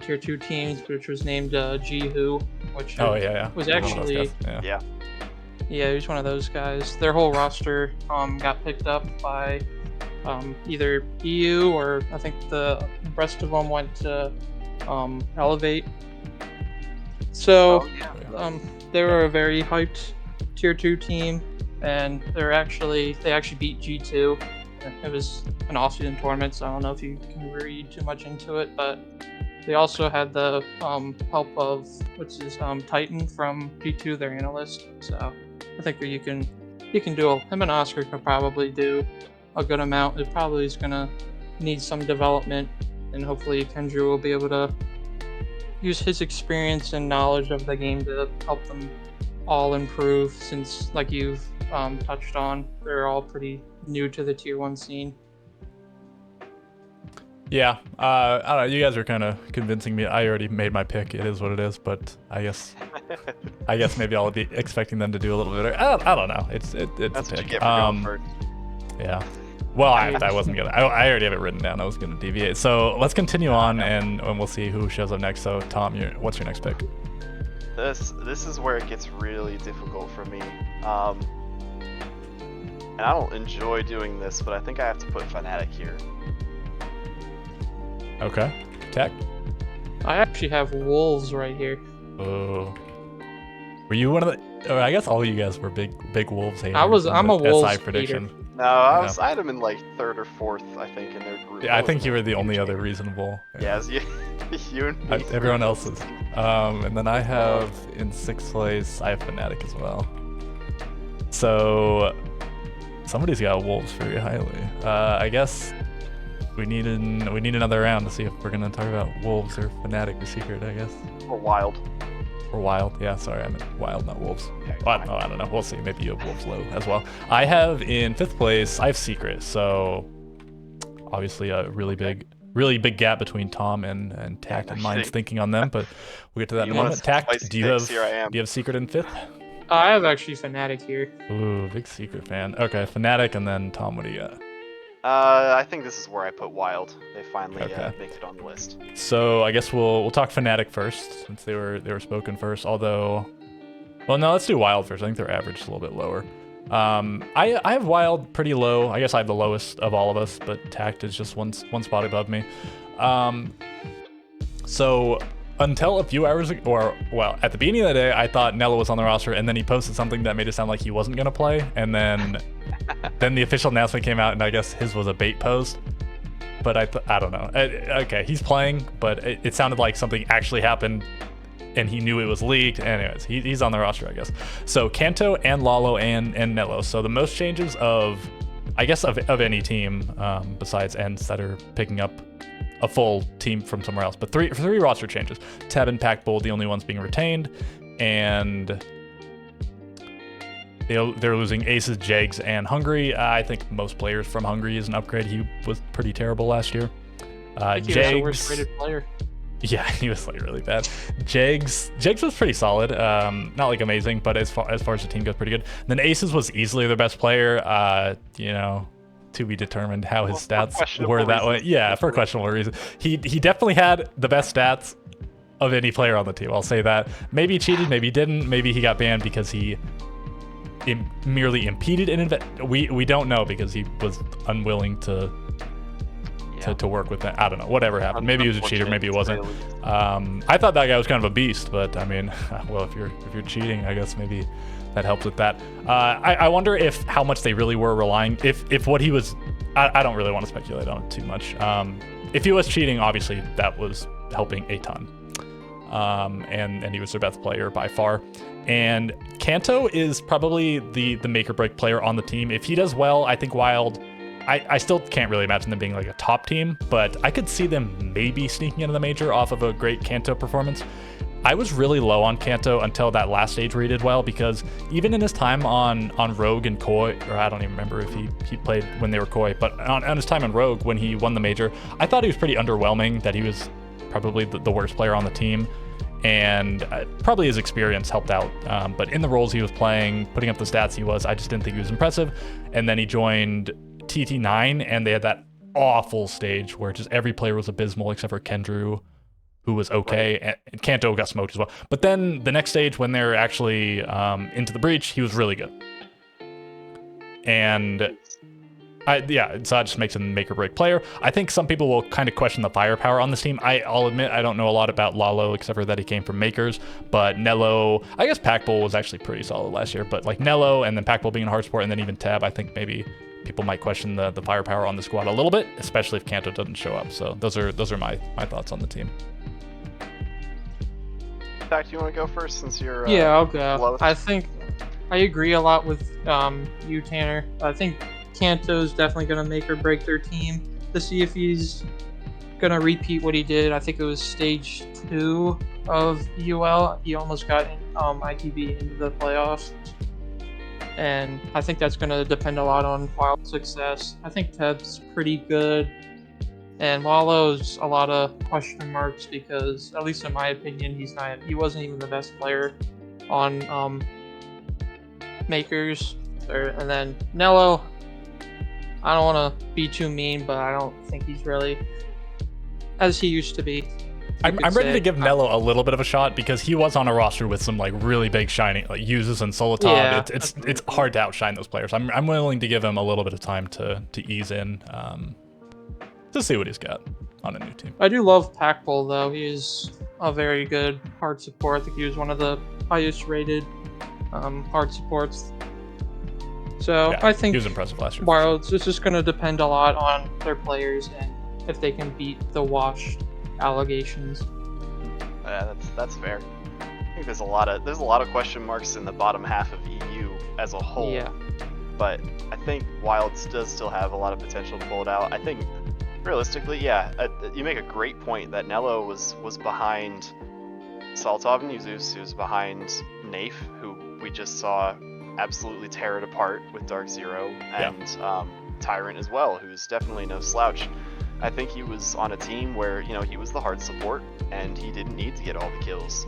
Tier 2 teams, which was named Jihu, which Oh yeah. was One of those actually guys. Yeah. Yeah. he was one of those guys. Their whole roster got picked up by either EU or I think the rest of them went to Elevate. So they were a very hyped Tier 2 team, and they actually beat G2. It was an off-season tournament, so I don't know if you can read too much into it, but they also had the help of Titan from G2, their analyst. So I think you can do him and Oscar could probably do a good amount. It probably is gonna need some development, and hopefully Kendrew will be able to use his experience and knowledge of the game to help them all improve, since like you've touched on, they're all pretty new to the Tier 1 scene. Yeah, I don't know. You guys are kind of convincing me. I already made my pick. It is what it is. But I guess maybe I'll be expecting them to do a little bit. I don't know. It's That's a what pick. you get for going first. Yeah. Well, I wasn't gonna. I already have it written down. I was gonna deviate. So let's continue on, and we'll see who shows up next. So Tom, what's your next pick? This is where it gets really difficult for me. And I don't enjoy doing this, but I think I have to put Fanatic here. Okay. Tech. I actually have Wolves right here. Oh. Were you one of the? I guess all of you guys were big Wolves haters. I'm a Wolves SI prediction. hater. No, I had him in like 3rd or 4th, I think, in their group. Yeah, I think you were the only other reasonable. Yeah, it was you and me. Everyone else is. And then I have in 6th place, I have Fnatic as well. So somebody's got Wolves very highly. I guess we need another round to see if we're gonna talk about Wolves or Fnatic or Secret. I guess. Or Wild. Or Wild. Yeah, sorry, I meant Wild, not Wolves. Yeah, Well, I don't know. We'll see. Maybe you have Wolves low as well. I have in 5th place, I have Secret. So obviously a really big really big gap between Tom and Tact and Mind's thinking on them, but we'll get to that in a You want moment. some Tact, spicy do you takes? have Here I am. do you have Secret in 5th? I have actually Fanatic here. Ooh, big Secret fan. Okay, Fanatic, and then Tom, what do you got? I think this is where I put Wild. They finally Okay. make it on the list. So I guess we'll talk Fnatic first, since they were spoken first. Although, well, no, let's do Wild first. I think their average is a little bit lower. I have Wild pretty low. I guess I have the lowest of all of us, but Tact is just one spot above me. So until a few hours ago, or well, at the beginning of the day, I thought Nello was on the roster, and then he posted something that made it sound like he wasn't gonna play, and then the official announcement came out, and I guess his was a bait post. But I don't know. Okay, he's playing, but it sounded like something actually happened, and he knew it was leaked. Anyways, he's on the roster, I guess. So Kanto and Lalo and Nello. So the most changes of any team besides Ents that are picking up a full team from somewhere else. But three roster changes. Teb and Pac Bull, the only ones being retained, and they're losing Aces, Jags, and Hungry. I think most players from Hungry is an upgrade. He was pretty terrible last year. I think he was the worst rated player. Yeah, he was like really bad. Jags was pretty solid. Not like amazing, but as far as the team goes, pretty good. And then Aces was easily their best player. To be determined how his stats were that way. Yeah, for questionable reasons. He definitely had the best stats of any player on the team. I'll say that. Maybe he cheated, maybe he didn't. Maybe he got banned because he merely impeded an event. We don't know because he was unwilling to work with that. I don't know. Whatever happened. Maybe he was a cheater. Maybe he wasn't. I thought that guy was kind of a beast, but I mean, well, if you're cheating, I guess maybe that helps with that. I wonder if how much they really were relying. If what he was, I don't really want to speculate on it too much. If he was cheating, obviously that was helping a ton. And he was their best player by far. And Kanto is probably the make or break player on the team. If he does well, I think Wild, I still can't really imagine them being like a top team, but I could see them maybe sneaking into the major off of a great Kanto performance. I was really low on Kanto until that last stage where he did well, because even in his time on Rogue and Koi, or I don't even remember if he played when they were Koi, but on his time on Rogue when he won the major, I thought he was pretty underwhelming, that he was probably the worst player on the team. And probably his experience helped out. But in the roles he was playing, putting up the stats he was, I just didn't think he was impressive. And then he joined TT9, and they had that awful stage where just every player was abysmal except for Kendrew, who was okay, and Kanto got smoked as well. But then the next stage, when they're actually into the breach, he was really good. And so that just makes him a make or break player. I think some people will kind of question the firepower on this team. I'll admit I don't know a lot about Lalo except for that he came from Makers, but Nello, I guess Pac-Bull was actually pretty solid last year, but like Nello and then Pac-Bull being in hard sport and then even Tab, I think maybe people might question the firepower on the squad a little bit, especially if Kanto doesn't show up. So those are my thoughts on the team. In fact, you want to go first since you're I'll go. lowest? I think I agree a lot with you, Tanner. I think Kanto's definitely going to make or break their team to see if he's going to repeat what he did. I think it was stage 2 of UL. He almost got ITB into the playoffs. And I think that's going to depend a lot on Wild's success. I think Teb's pretty good. And Lalo's a lot of question marks because, at least in my opinion, he wasn't even the best player on Makers. And then Nello, I don't want to be too mean, but I don't think he's really as he used to be. I'm ready to give Nello a little bit of a shot because he was on a roster with some like really big shining like Uses and Solotov. Yeah. It's hard to outshine those players. I'm willing to give him a little bit of time to ease in, to see what he's got on a new team. I do love Pac-Bull though. He is a very good hard support. I think he was one of the highest rated hard supports. So Yeah, I think he was impressive last year. Wilds, it's just going to depend a lot on their players and if they can beat the washed allegations. Yeah, that's fair. I think there's a lot of question marks in the bottom half of EU as a whole. Yeah. But I think Wilds does still have a lot of potential to pull it out. I think realistically, you make a great point that Nello was behind Saltov and Uzus, who was behind Nafe, who we just saw absolutely tear it apart with Dark Zero, and Tyrant as well, who's definitely no slouch. I think he was on a team where, you know, he was the hard support and he didn't need to get all the kills.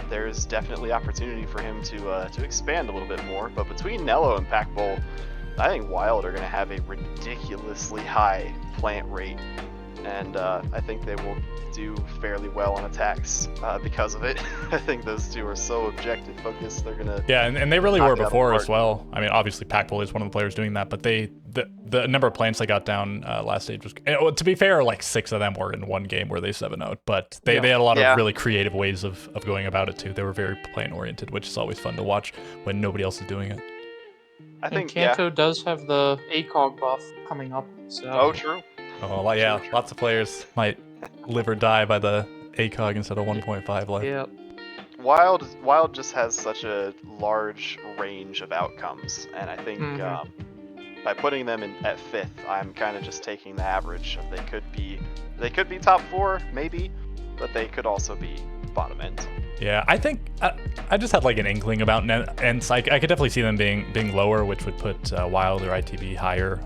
There's definitely opportunity for him to expand a little bit more, but between Nello and Packbull, I think Wild are going to have a ridiculously high plant rate, and I think they will do fairly well on attacks because of it. I think those two are so objective focused. They're gonna and they really were knock it out of the before as park. well. I mean, obviously Packbull is one of the players doing that, but the number of plants they got down last stage was, to be fair, like 6 of them were in one game where they 7-0'd, but they had a lot of really creative ways of going about it too. They were very plant oriented, which is always fun to watch when nobody else is doing it. I think Kanto does have the ACOG buff coming up. So. Oh, true. Oh, well, yeah, lots of players might live or die by the ACOG instead of 1.5 life. Yep. Wild just has such a large range of outcomes, and I think by putting them at 5th, I'm kind of just taking the average of they could be top 4 maybe, but they could also be bottom end. Yeah, I think I just had like an inkling about Ents. I could definitely see them being lower, which would put Wild or ITB higher,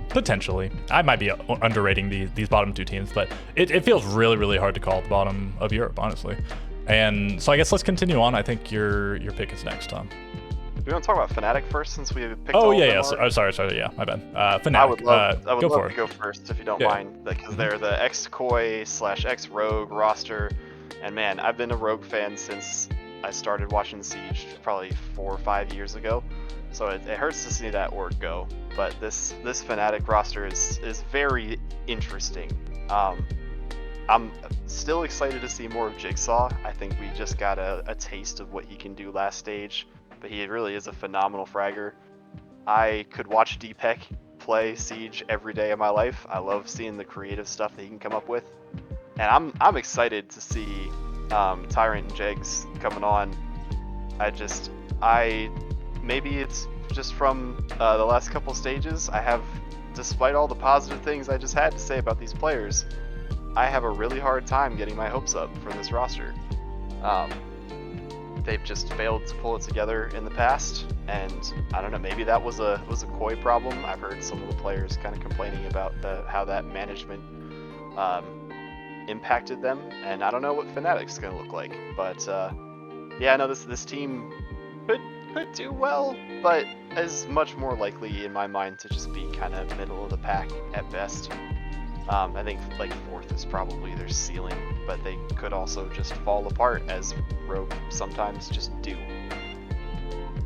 potentially. I might be underrating these bottom 2 teams, but it feels really, really hard to call the bottom of Europe, honestly. And so I guess let's continue on. I think your pick is next, Tom. We want to talk about Fnatic first, since we picked Oh, all yeah. of them Sorry, yeah, my bad. Fnatic. I would love go for to it. go first if you don't mind, because they're the ex-Koi/ex-Rogue roster. And man, I've been a Rogue fan since I started watching Siege probably 4 or 5 years ago. So it hurts to see that org go. But this Fnatic roster is very interesting. I'm still excited to see more of Jigsaw. I think we just got a taste of what he can do last stage, but he really is a phenomenal fragger. I could watch Deepek play Siege every day of my life. I love seeing the creative stuff that he can come up with. And I'm excited to see Tyrant and Jegs coming on. Maybe it's just from the last couple stages. Despite all the positive things I just had to say about these players, I have a really hard time getting my hopes up for this roster. They've just failed to pull it together in the past, and I don't know, maybe that was a Koi problem. I've heard some of the players kind of complaining about how that management impacted them, and I don't know what Fnatic's gonna look like, but yeah, no, this team could do well, but is much more likely in my mind to just be kind of middle of the pack at best. I think like 4th is probably their ceiling, but they could also just fall apart as Rogue sometimes just do.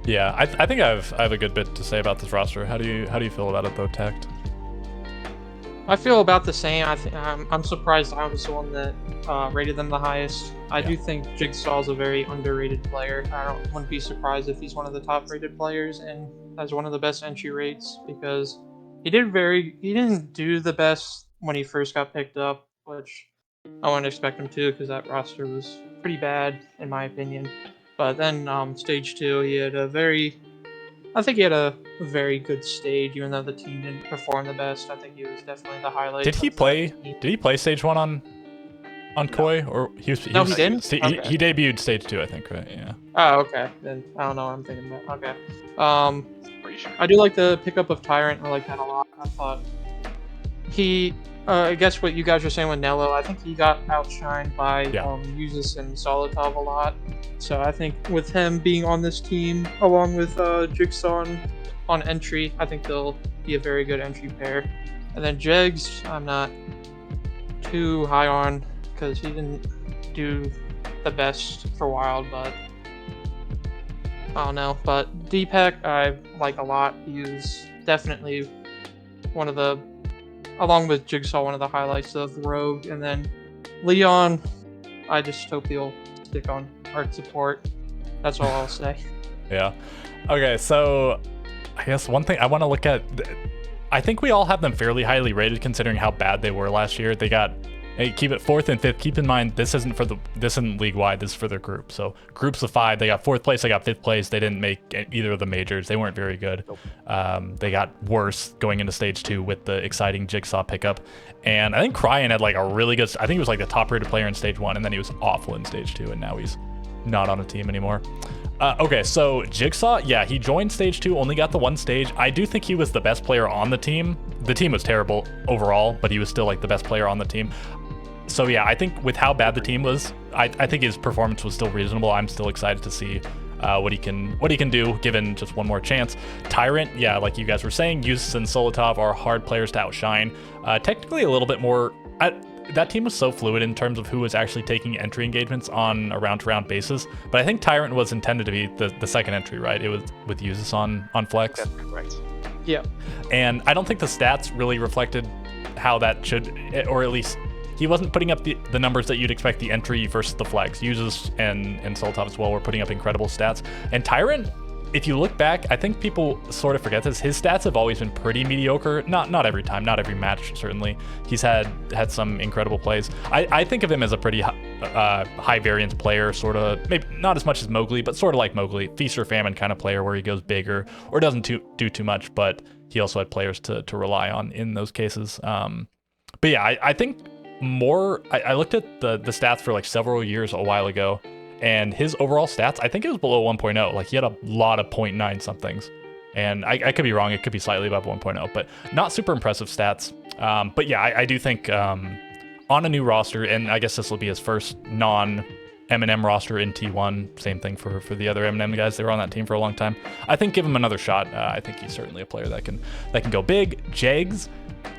Yeah, I think I have a good bit to say about this roster. How do you feel about it though, Tact? I feel about the same. I'm surprised I was the one that rated them the highest. I do think Jigsaw's a very underrated player. Wouldn't be surprised if he's one of the top rated players and has one of the best entry rates, because he didn't do the best when he first got picked up, which I wouldn't expect him to, because that roster was pretty bad in my opinion. But then stage 2, he had a very good stage, even though the team didn't perform the best. I think he was definitely the highlight. Did he play stage 1 on Koi, or he didn't? He debuted stage 2, I think, right? Yeah. Oh, okay. Then I don't know what I'm thinking about. Okay. Pretty sure. I do like the pickup of Tyrant. I like that a lot. I thought I guess what you guys were saying with Nello, I think he got outshined by Usus and Solitov a lot. So I think with him being on this team, along with Jigsaw on entry, I think they'll be a very good entry pair. And then Jegs, I'm not too high on, because he didn't do the best for Wild, but I don't know. But Deepek, I like a lot. He was definitely one of the, along with Jigsaw, one of the highlights of Rogue. And then Leon, I just hope he'll stick on hard support. That's all I'll say. Yeah. Okay, so I guess one thing I want to look at, I think we all have them fairly highly rated considering how bad they were last year. They got, keep it 4th and 5th. Keep in mind, this isn't league wide, this is for their group. So groups of 5, they got 4th place, they got 5th place. They didn't make either of the majors. They weren't very good. Nope. They got worse going into stage 2 with the exciting Jigsaw pickup. And I think Cryan had like a really good, I think he was like the top rated player in stage 1, and then he was awful in stage 2, and now he's not on a team anymore. Okay, so Jigsaw, yeah, he joined stage 2, only got the one stage. I do think he was the best player on the team. The team was terrible overall, but he was still like the best player on the team. So yeah, I think with how bad the team was, I think his performance was still reasonable. I'm still excited to see what he can do given just one more chance. Tyrant, yeah, like you guys were saying, Yuzis and Solotov are hard players to outshine. Technically a little bit more. That team was so fluid in terms of who was actually taking entry engagements on a round-to-round basis. But I think Tyrant was intended to be the second entry, right? It was with Yuzis on Flex. That's correct. Yeah. And I don't think the stats really reflected how that should, or at least he wasn't putting up the numbers that you'd expect the entry versus the flex. Yuzis and Solotov as well were putting up incredible stats. And Tyrant, if you look back, I think people sort of forget this. His stats have always been pretty mediocre. Not every time, not every match, certainly. He's had some incredible plays. I think of him as a pretty high variance player, sort of, maybe not as much as Mowgli, but sort of like Mowgli. Feast or famine kind of player where he goes bigger or doesn't do too much, but he also had players to rely on in those cases. But yeah, I think more, I looked at the stats for like several years a while ago, and his overall stats, I think it was below 1.0. Like he had a lot of 0.9 somethings. And I could be wrong. It could be slightly above 1.0, but not super impressive stats. But yeah, I do think on a new roster, and I guess this will be his first non-M&M roster in T1. Same thing for the other M&M guys. They were on that team for a long time. I think give him another shot. I think he's certainly a player that can go big. Jags,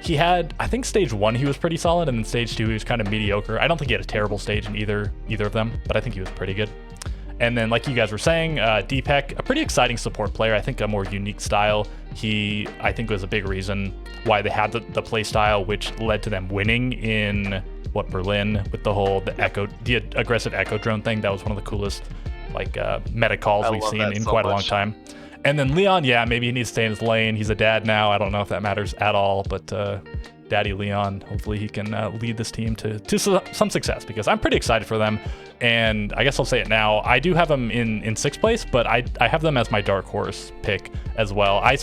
he had, I think stage 1 he was pretty solid, and then stage 2 he was kind of mediocre. I don't think he had a terrible stage in either of them, but I think he was pretty good. And then, like you guys were saying, Deepak, a pretty exciting support player. I think a more unique style. He, I think, was a big reason why they had the play style, which led to them winning in Berlin with the aggressive echo drone thing. That was one of the coolest meta calls we've seen in quite a long time. And then Leon, yeah, maybe he needs to stay in his lane. He's a dad now. I don't know if that matters at all, but Daddy Leon, hopefully he can lead this team to some success, because I'm pretty excited for them. And I guess I'll say it now. I do have them in 6th place, but I have them as my dark horse pick as well. I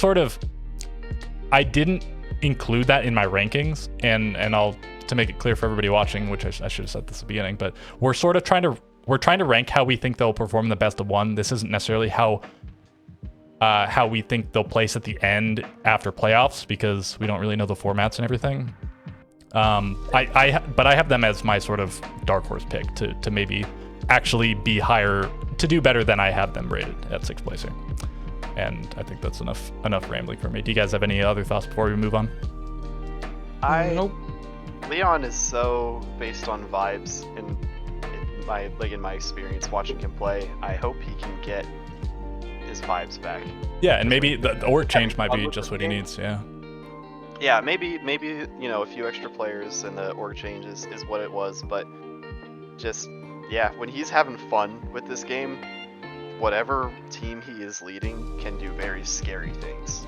didn't include that in my rankings, and to make it clear for everybody watching, which I should have said this at the beginning, but we're sort of trying to rank how we think they'll perform the best of one. This isn't necessarily how we think they'll place at the end after playoffs, because we don't really know the formats and everything. But I have them as my sort of dark horse pick to maybe actually be higher, to do better than I have them rated at 6th place here. And I think that's enough rambling for me. Do you guys have any other thoughts before we move on? Nope. Leon is so based on vibes, in my experience watching him play. I hope he can get his vibes back. Yeah, and maybe the org change might be just what he needs. Yeah, maybe a few extra players and the org change is what it was, but just, yeah, when he's having fun with this game, whatever team he is leading can do very scary things.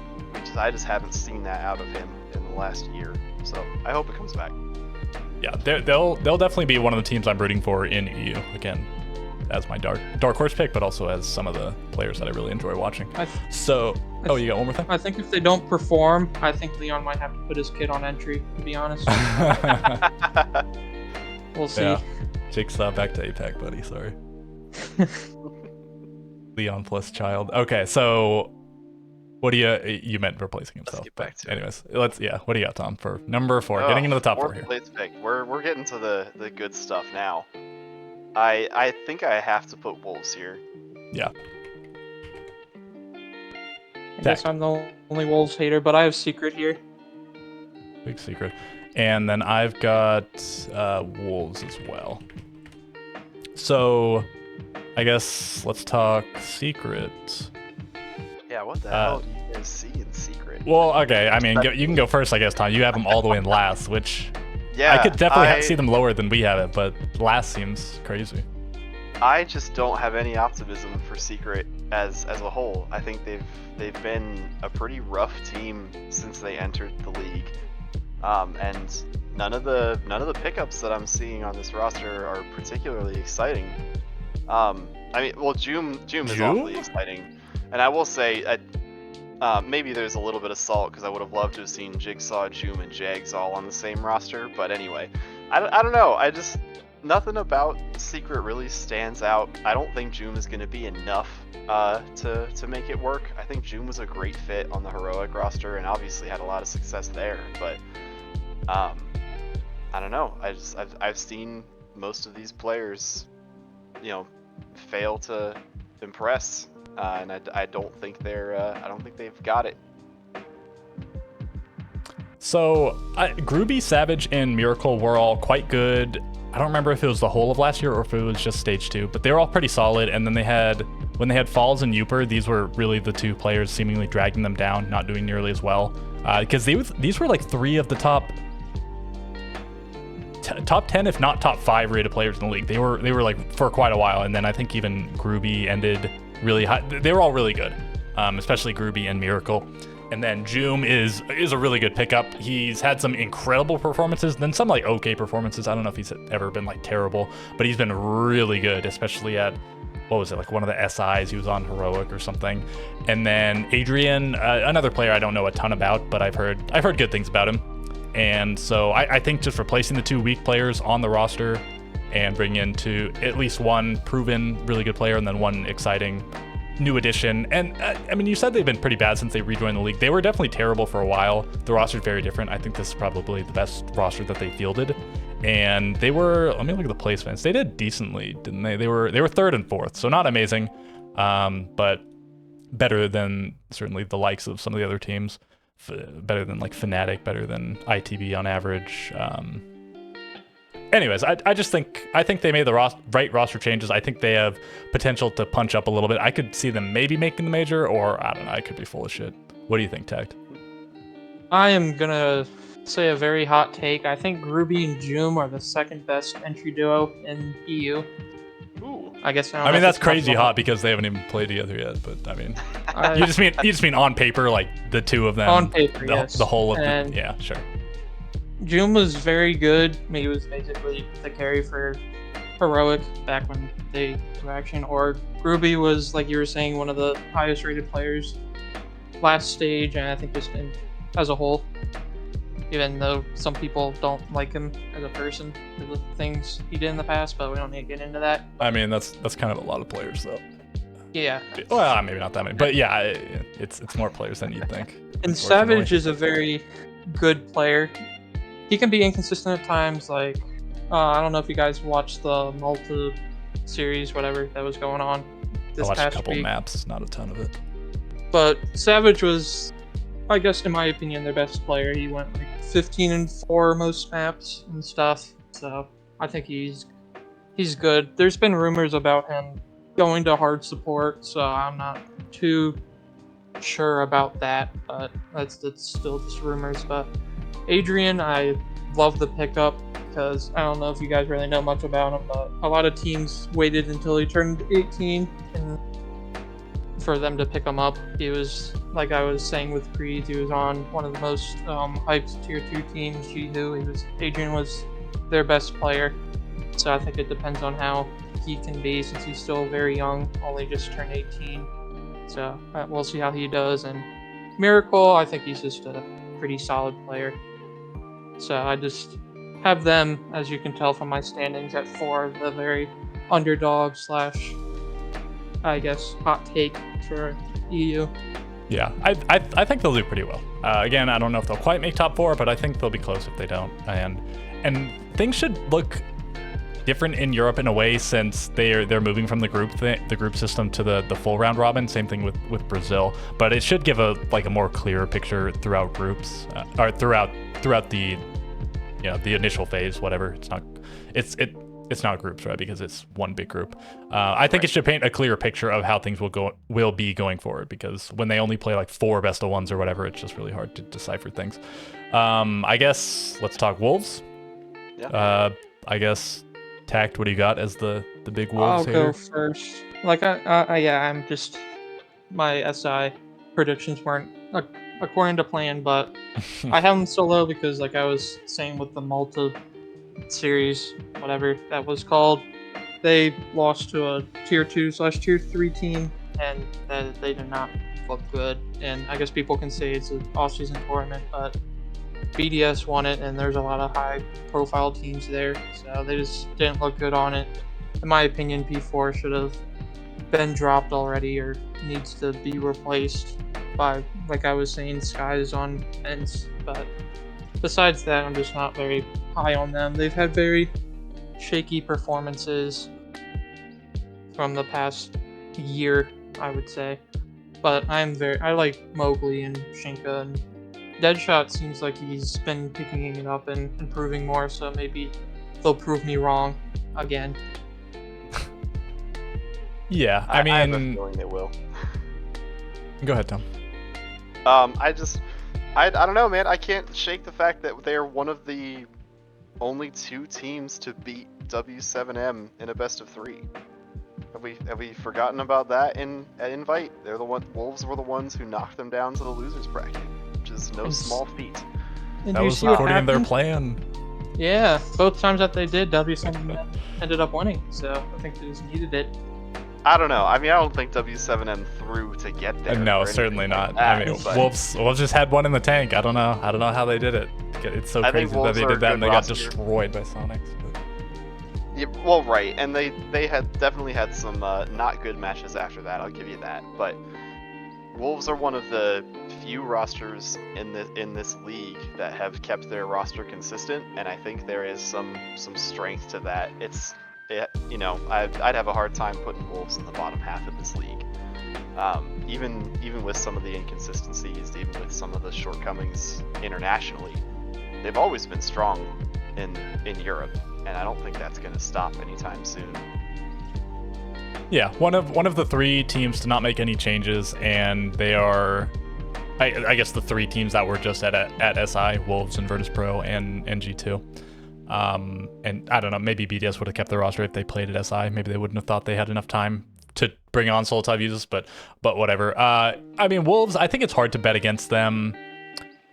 I just haven't seen that out of him in the last year, so I hope it comes back. Yeah, they'll definitely be one of the teams I'm rooting for in EU again, as my dark horse pick, but also as some of the players that I really enjoy watching. You got one more thing? I think if they don't perform, I think Leon might have to put his kid on entry, to be honest. We'll see. Yeah. Jigsaw back to APAC, buddy. Sorry. Leon plus child. Okay, so what do you meant replacing himself? Let's get back to anyways, what do you got, Tom, for number 4? Getting into the top 4 here. Pick. We're getting to the good stuff now. I think I have to put Wolves here. Yeah. I guess I'm the only Wolves hater, but I have Secret here. Big Secret. And then I've got Wolves as well. So I guess let's talk Secret. Yeah, what the hell do you guys see in Secret? Well, okay, I mean, you can go first, I guess, Tom. You have them all the way in last, which I could definitely see them lower than we have it, but last seems crazy. I just don't have any optimism for Secret as a whole. I think they've been a pretty rough team since they entered the league, and none of the pickups that I'm seeing on this roster are particularly exciting. I mean, well, Joom is awfully exciting, and I will say, maybe there's a little bit of salt because I would have loved to have seen Jigsaw, Joom, and Jags all on the same roster. But anyway, I don't know. nothing about Secret really stands out. I don't think Joom is going to be enough to make it work. I think Joom was a great fit on the Heroic roster and obviously had a lot of success there. But I don't know. I've seen most of these players, fail to impress, and I don't think they've got it. So, Groovy, Savage, and Miracle were all quite good. I don't remember if it was the whole of last year or if it was just stage 2, but they were all pretty solid. And then when they had Falls and Uper, these were really the two players seemingly dragging them down, not doing nearly as well. Because these were like 3 of the top 10, if not top 5 rated players in the league. They were like for quite a while. And then I think even Groovy ended really high. They were all really good, especially Groovy and Miracle. And then Joom is a really good pickup. He's had some incredible performances, then some like okay performances. I don't know if he's ever been like terrible, but he's been really good, especially at, what was it, like one of the SIs. He was on Heroic or something. And then Adrian, another player I don't know a ton about, but I've heard good things about him. And so I think just replacing the 2 weak players on the roster and bringing in at least one proven really good player and then one exciting new addition. And I mean, you said they've been pretty bad since they rejoined the league. They were definitely terrible for a while. The roster's very different. I think this is probably the best roster that they fielded. And they were, let me look at the placements. They did decently, didn't they? They were 3rd and 4th, so not amazing, but better than certainly the likes of some of the other teams. Better than like Fanatic, better than ITB on average. Anyways, I think they made the right roster changes. I think they have potential to punch up a little bit. I could see them maybe making the major, or I don't know, I could be full of shit. What do you think, Tact? I am gonna say a very hot take. I think Ruby and Joom are the 2nd best entry duo in EU. Ooh. I guess. I mean, that's crazy hot because they haven't even played together yet. But I mean, you just mean on paper, like the 2 of them. On paper, yes. The whole of them. Yeah, sure. Joom was very good. He was basically the carry for Heroic back when they were actually in org. Ruby was, like you were saying, one of the highest rated players last stage, and I think just as a whole. Even though some people don't like him as a person for the things he did in the past, but we don't need to get into that. I mean, that's kind of a lot of players, though. Yeah. Well, maybe not that many, but yeah, it's more players than you'd think. And Savage is a very good player. He can be inconsistent at times. Like, I don't know if you guys watched the Malta series, whatever that was going on this I watched past a couple week. maps, not a ton of it. But Savage was, I guess, in my opinion, their best player. He went like 15 and 4 most maps and stuff. So I think he's good. There's been rumors about him going to hard support, so I'm not too sure about that. But that's still just rumors. But Adrian, I love the pickup because I don't know if you guys really know much about him, but a lot of teams waited until he turned 18 and for them to pick him up. He was, like I was saying with Creed, he was on one of the most hyped tier 2 teams, G2. Adrian was their best player, so I think it depends on how he can be since he's still very young, only just turned 18. So we'll see how he does. And Miracle, I think he's just a pretty solid player. So I just have them, as you can tell from my standings, at 4, the very underdog / I guess hot take for EU. Yeah, I think they'll do pretty well. Again, I don't know if they'll quite make top 4, but I think they'll be close if they don't. And things should look different in Europe in a way since they're moving from the group system to the full round robin. Same thing with Brazil, but it should give a more clear picture throughout groups or throughout the the initial phase. Whatever, it's not groups, right? Because it's one big group. I think it should paint a clearer picture of how things will be going forward. Because when they only play like 4 best of 1s or whatever, it's just really hard to decipher things. I guess let's talk Wolves. Yeah. I guess Tact, what do you got as the big Wolves I'll here? go first. Like I'm just, my SI predictions weren't according to plan, but I have them so low because, like I was saying with the Malta series, whatever that was called, they lost to a tier 2 / tier 3 team, and they did not look good. And I guess people can say it's an off-season tournament, but BDS won it, and there's a lot of high-profile teams there, so they just didn't look good on it. In my opinion, P4 should have been dropped already or needs to be replaced by, like I was saying, Skies on Ents. But besides that, I'm just not very high on them. They've had very shaky performances from the past year, I would say. But I like Mowgli and Shinka, and Deadshot seems like he's been picking it up and improving more, so maybe they'll prove me wrong again. Yeah, I have a mean, feeling they will. go ahead, Tom. I don't know, man. I can't shake the fact that they are one of the only 2 teams to beat W7M in a best of 3. Have we forgotten about that at Invite? Wolves were the ones who knocked them down to the losers bracket, which is no small feat. And That do you was see what according to their happened? plan. Yeah, both times that they did, W7M ended up winning, so I think they just needed it. I don't know. I mean, I don't think W7M threw to get there. No, or anything certainly like not. that, I mean, but Wolves just had one in the tank. I don't know how they did it. It's so I think crazy that Wolves they are a did that and good they got roster. destroyed by Sonics. Yeah, well, right, and they had definitely had some not good matches after that. I'll give you that. But Wolves are one of the few rosters in this league that have kept their roster consistent, and I think there is some strength to that. I'd have a hard time putting Wolves in the bottom half of this league. Even with some of the inconsistencies, even with some of the shortcomings internationally, they've always been strong in Europe, and I don't think that's going to stop anytime soon. Yeah, one of the 3 teams to not make any changes, and they are, I guess, the 3 teams that were just at SI: Wolves, Virtus Pro, and G2. And I don't know, maybe BDS would have kept their roster if they played at SI. Maybe they wouldn't have thought they had enough time to bring on Solitaire users, but whatever. I mean, Wolves, I think it's hard to bet against them.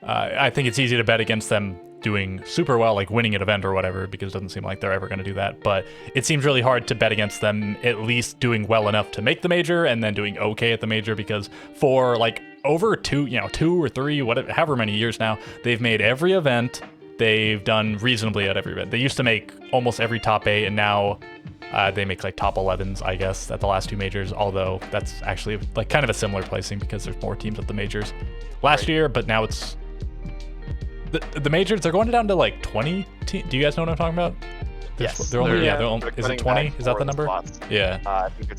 I think it's easy to bet against them doing super well, like winning an event or whatever, because it doesn't seem like they're ever going to do that. But it seems really hard to bet against them at least doing well enough to make the major and then doing okay at the major, because for like over 2 or 3, whatever, however many years now, they've made every event. They've done reasonably at every event. They used to make almost every top 8, and now they make like top 11s, I guess, at the last 2 majors, although that's actually like kind of a similar placing because there's more teams at the majors last year, but now it's the majors, they're going down to like 20 teams. Do you guys know what I'm talking about? Yes. They're only, yeah. they're only, is it 20? Is that the number? Spots. Yeah. I think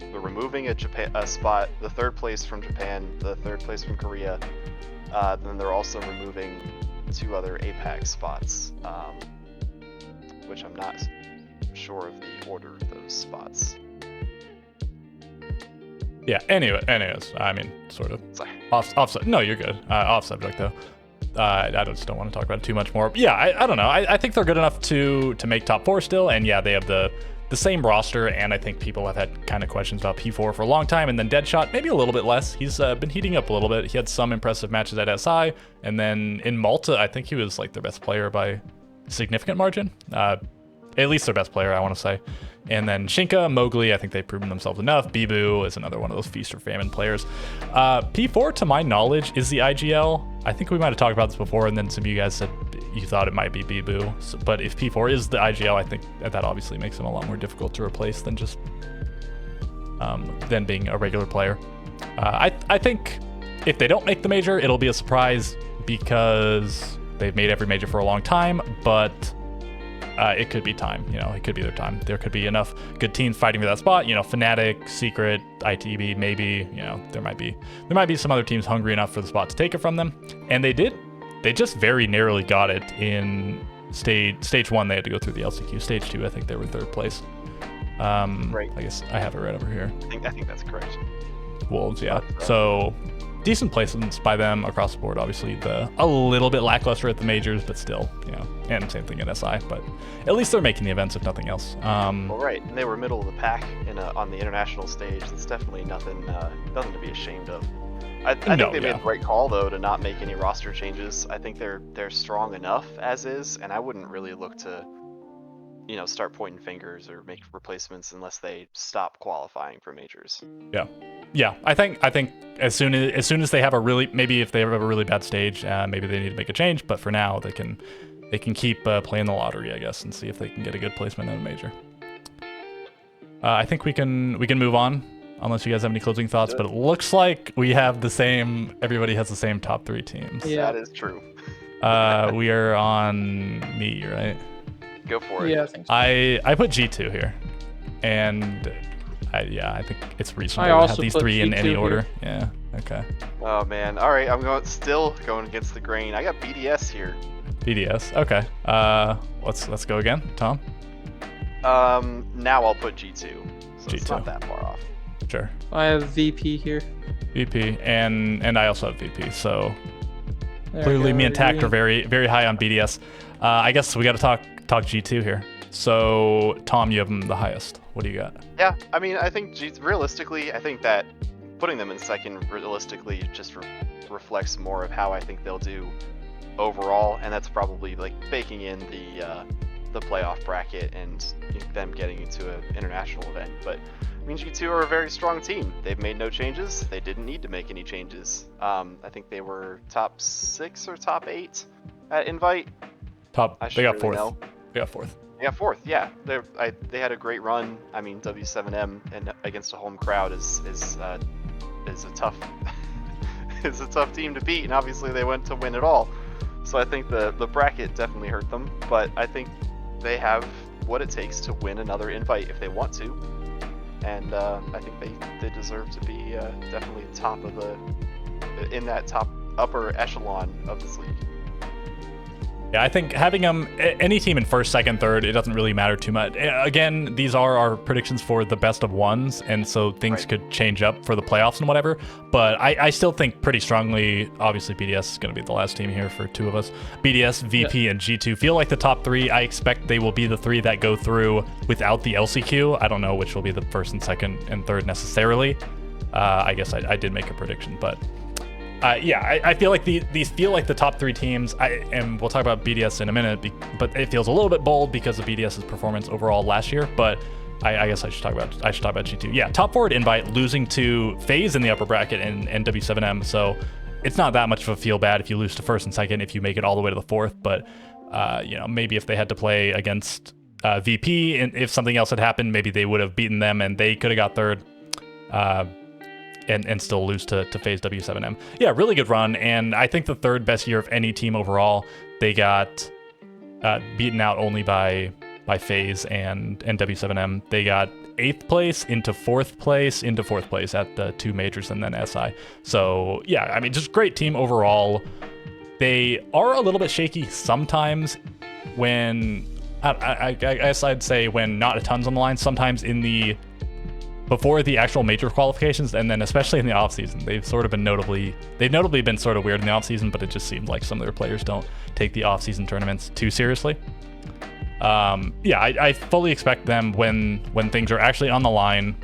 they're removing a spot, the 3rd place from Japan, the 3rd place from Korea. Then they're also removing 2 other APAC spots, which I'm not sure of the order of those spots. Yeah. Anyways, I mean, sort of Sorry. off. No, you're good. Off subject though. I just don't want to talk about it too much more. Yeah, I don't know. I think they're good enough to make top 4 still, and yeah, they have the same roster, and I think people have had kind of questions about P4 for a long time, and then Deadshot maybe a little bit less. He's been heating up a little bit. He had some impressive matches at SI, and then in Malta, I think he was like their best player by a significant margin. At least their best player, I want to say. And then Shinka, Mowgli, I think they've proven themselves enough. Bibu is another one of those feast or famine players. P4, to my knowledge, is the IGL. I think we might have talked about this before, and then some of you guys said you thought it might be Bibu. So, but if P4 is the IGL, I think that obviously makes him a lot more difficult to replace than just than being a regular player. I think if they don't make the major, it'll be a surprise because they've made every major for a long time, but it could be time. It could be their time. There could be enough good teams fighting for that spot. Fnatic, Secret, ITB, maybe. There might be some other teams hungry enough for the spot to take it from them, and they did. They just very narrowly got it in stage 1. They had to go through the LCQ. Stage 2, I think they were 3rd place. Right. I guess I have it right over here. I think that's correct. Wolves, yeah. So decent placements by them across the board. Obviously, a little bit lackluster at the majors, but still, and same thing at SI. But at least they're making the events, if nothing else. Well, right, and they were middle of the pack on the international stage. That's definitely nothing to be ashamed of. I think they made the right call though to not make any roster changes. I think they're strong enough as is, and I wouldn't really look to start pointing fingers or make replacements unless they stop qualifying for majors. Yeah. I think as soon as they have maybe if they have a really bad stage, maybe they need to make a change. But for now, they can keep playing the lottery, I guess, and see if they can get a good placement in a major. I think we can move on, unless you guys have any closing thoughts. But it looks like we have the same. Everybody has the same top 3 teams. Yeah. That is true. We are on me, right? Go for it. Yeah, I think so. I put G2 here, and I think it's reasonable I to also have these put 3 in G2 any here. order. Yeah. Okay. Oh man. All right, I'm still going against the grain. I got BDS here. BDS. Okay. Let's go again, Tom. Now I'll put G2. So it's G2. not that far off. Sure. I have VP here. VP and I also have VP. So There we clearly, go, me and Tact are agree. very high on BDS. I guess we got to talk G2 here. So Tom, you have them the highest. What do you got? Yeah, I mean, I think realistically, I think that putting them in second realistically just reflects more of how I think they'll do overall, and that's probably like baking in the playoff bracket and them getting into an international event. But I mean, G2 are a very strong team. They've made no changes. They didn't need to make any changes. I think they were top 6 or top 8 at Invite. They got fourth. Know. They got fourth. They got fourth. Yeah, they had a great run. I mean, W7M and against a home crowd is a tough is a tough team to beat, and obviously they went to win it all. So I think the bracket definitely hurt them, but I think they have what it takes to win another invite if they want to, and I think they deserve to be definitely top of in that top upper echelon of this league. Yeah, I think having any team in first, second, third, it doesn't really matter too much. Again, these are our predictions for the best of ones, and so things Right. could change up for the playoffs and whatever. But I still think pretty strongly, obviously BDS is going to be the last team here for 2 of us. BDS, VP, and G2 feel like the top 3. I expect they will be the 3 that go through without the LCQ. I don't know which will be the first and second and third necessarily. I guess I did make a prediction, but... I feel like these feel like the top 3 teams, and we'll talk about BDS in a minute, but it feels a little bit bold because of BDS's performance overall last year, but I guess I should talk about G2. Yeah, top 4 at Invite, losing to FaZe in the upper bracket and W7M, so it's not that much of a feel bad if you lose to first and second if you make it all the way to the fourth, but maybe if they had to play against VP, and if something else had happened, maybe they would have beaten them and they could have got third. And still lose to FaZe W7M. Yeah, really good run, and I think the 3rd best year of any team overall. They got beaten out only by FaZe and W7M. They got 8th place into 4th place at the 2 majors and then SI. So yeah, I mean, just great team overall. They are a little bit shaky sometimes when I guess I'd say when not a ton's on the line. Sometimes before the actual major qualifications, and then especially in the offseason, they've notably been sort of weird in the offseason, but it just seems like some of their players don't take the offseason tournaments too seriously. I fully expect them when things are actually on the line,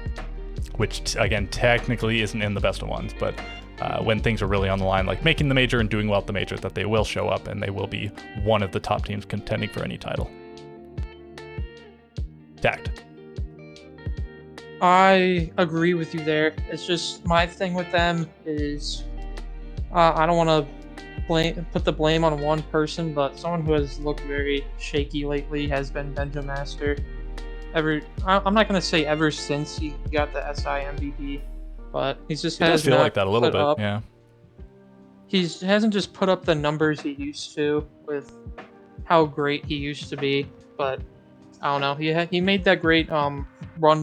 which again technically isn't in the best of ones, but when things are really on the line, like making the major and doing well at the major, that they will show up and they will be one of the top teams contending for any title. Tact. I agree with you there. It's just my thing with them is I don't want to put the blame on one person, but someone who has looked very shaky lately has been Benja Master. I'm not going to say ever since he got the SI MVP, but he's just It does feel like that a little bit, yeah. He hasn't just put up the numbers he used to with how great he used to be, but I don't know. He made that great run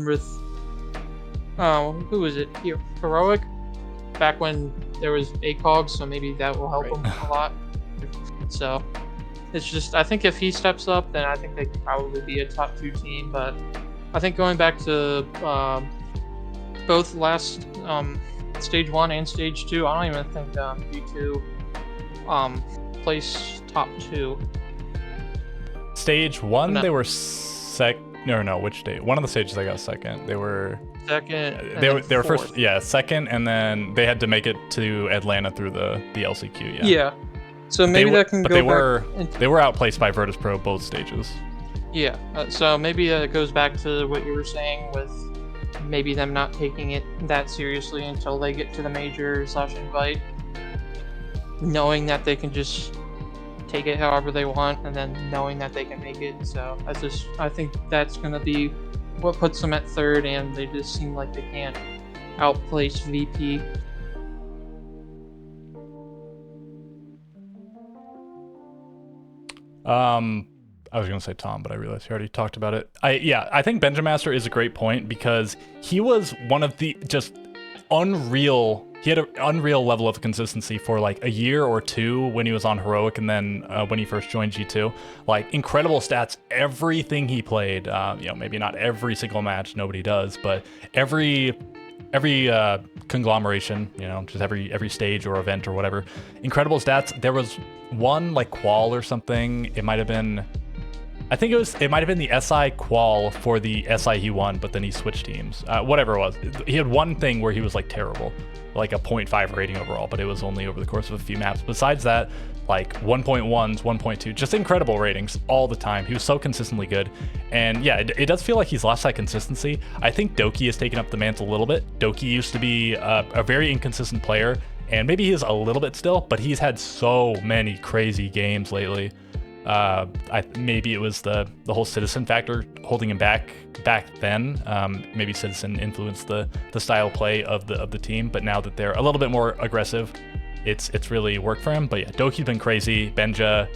with who was it? Heroic, back when there was ACOG, so maybe that will help him a lot. So it's just, I think if he steps up, then I think they could probably be a top 2 team. But I think going back to both last stage 1 and stage 2, I don't even think G2 placed top 2. Stage 1, No. they were no, which stage? One of the stages they got second. They were Second. they were first, fourth. yeah, second, and then they had to make it to Atlanta through the LCQ. Yeah. Yeah. So maybe that can but go they back were into... they were outplaced by Virtus Pro both stages. Yeah, so maybe it goes back to what you were saying with maybe them not taking it that seriously until they get to the major / invite, knowing that they can just take it however they want, and then knowing that they can make it. So I think that's gonna be what puts them at third, and they just seem like they can't outplace VP. I was gonna say Tom, but I realized he already talked about it. I think Benjamin Master is a great point because he was one of the just unreal. He had an unreal level of consistency for like a year or two when he was on Heroic, and then when he first joined G2. Like incredible stats, everything he played. Maybe not every single match, nobody does, but every conglomeration, just every stage or event or whatever, incredible stats. There was one like qual or something. It might have been, it might have been the SI qual for the SI he won, but then he switched teams. Whatever it was, he had one thing where he was like terrible, like a 0.5 rating overall, but it was only over the course of a few maps. Besides that, like 1.1s, 1.2, just incredible ratings all the time. He was so consistently good. And yeah, it does feel like he's lost that consistency. I think Doki has taken up the mantle a little bit. Doki used to be a very inconsistent player, and maybe he is a little bit still, but he's had so many crazy games lately. Maybe it was the whole Citizen factor holding him back then. Maybe Citizen influenced the style of play of the team, but now that they're a little bit more aggressive, it's really worked for him. But yeah, Doki's been crazy. Benja,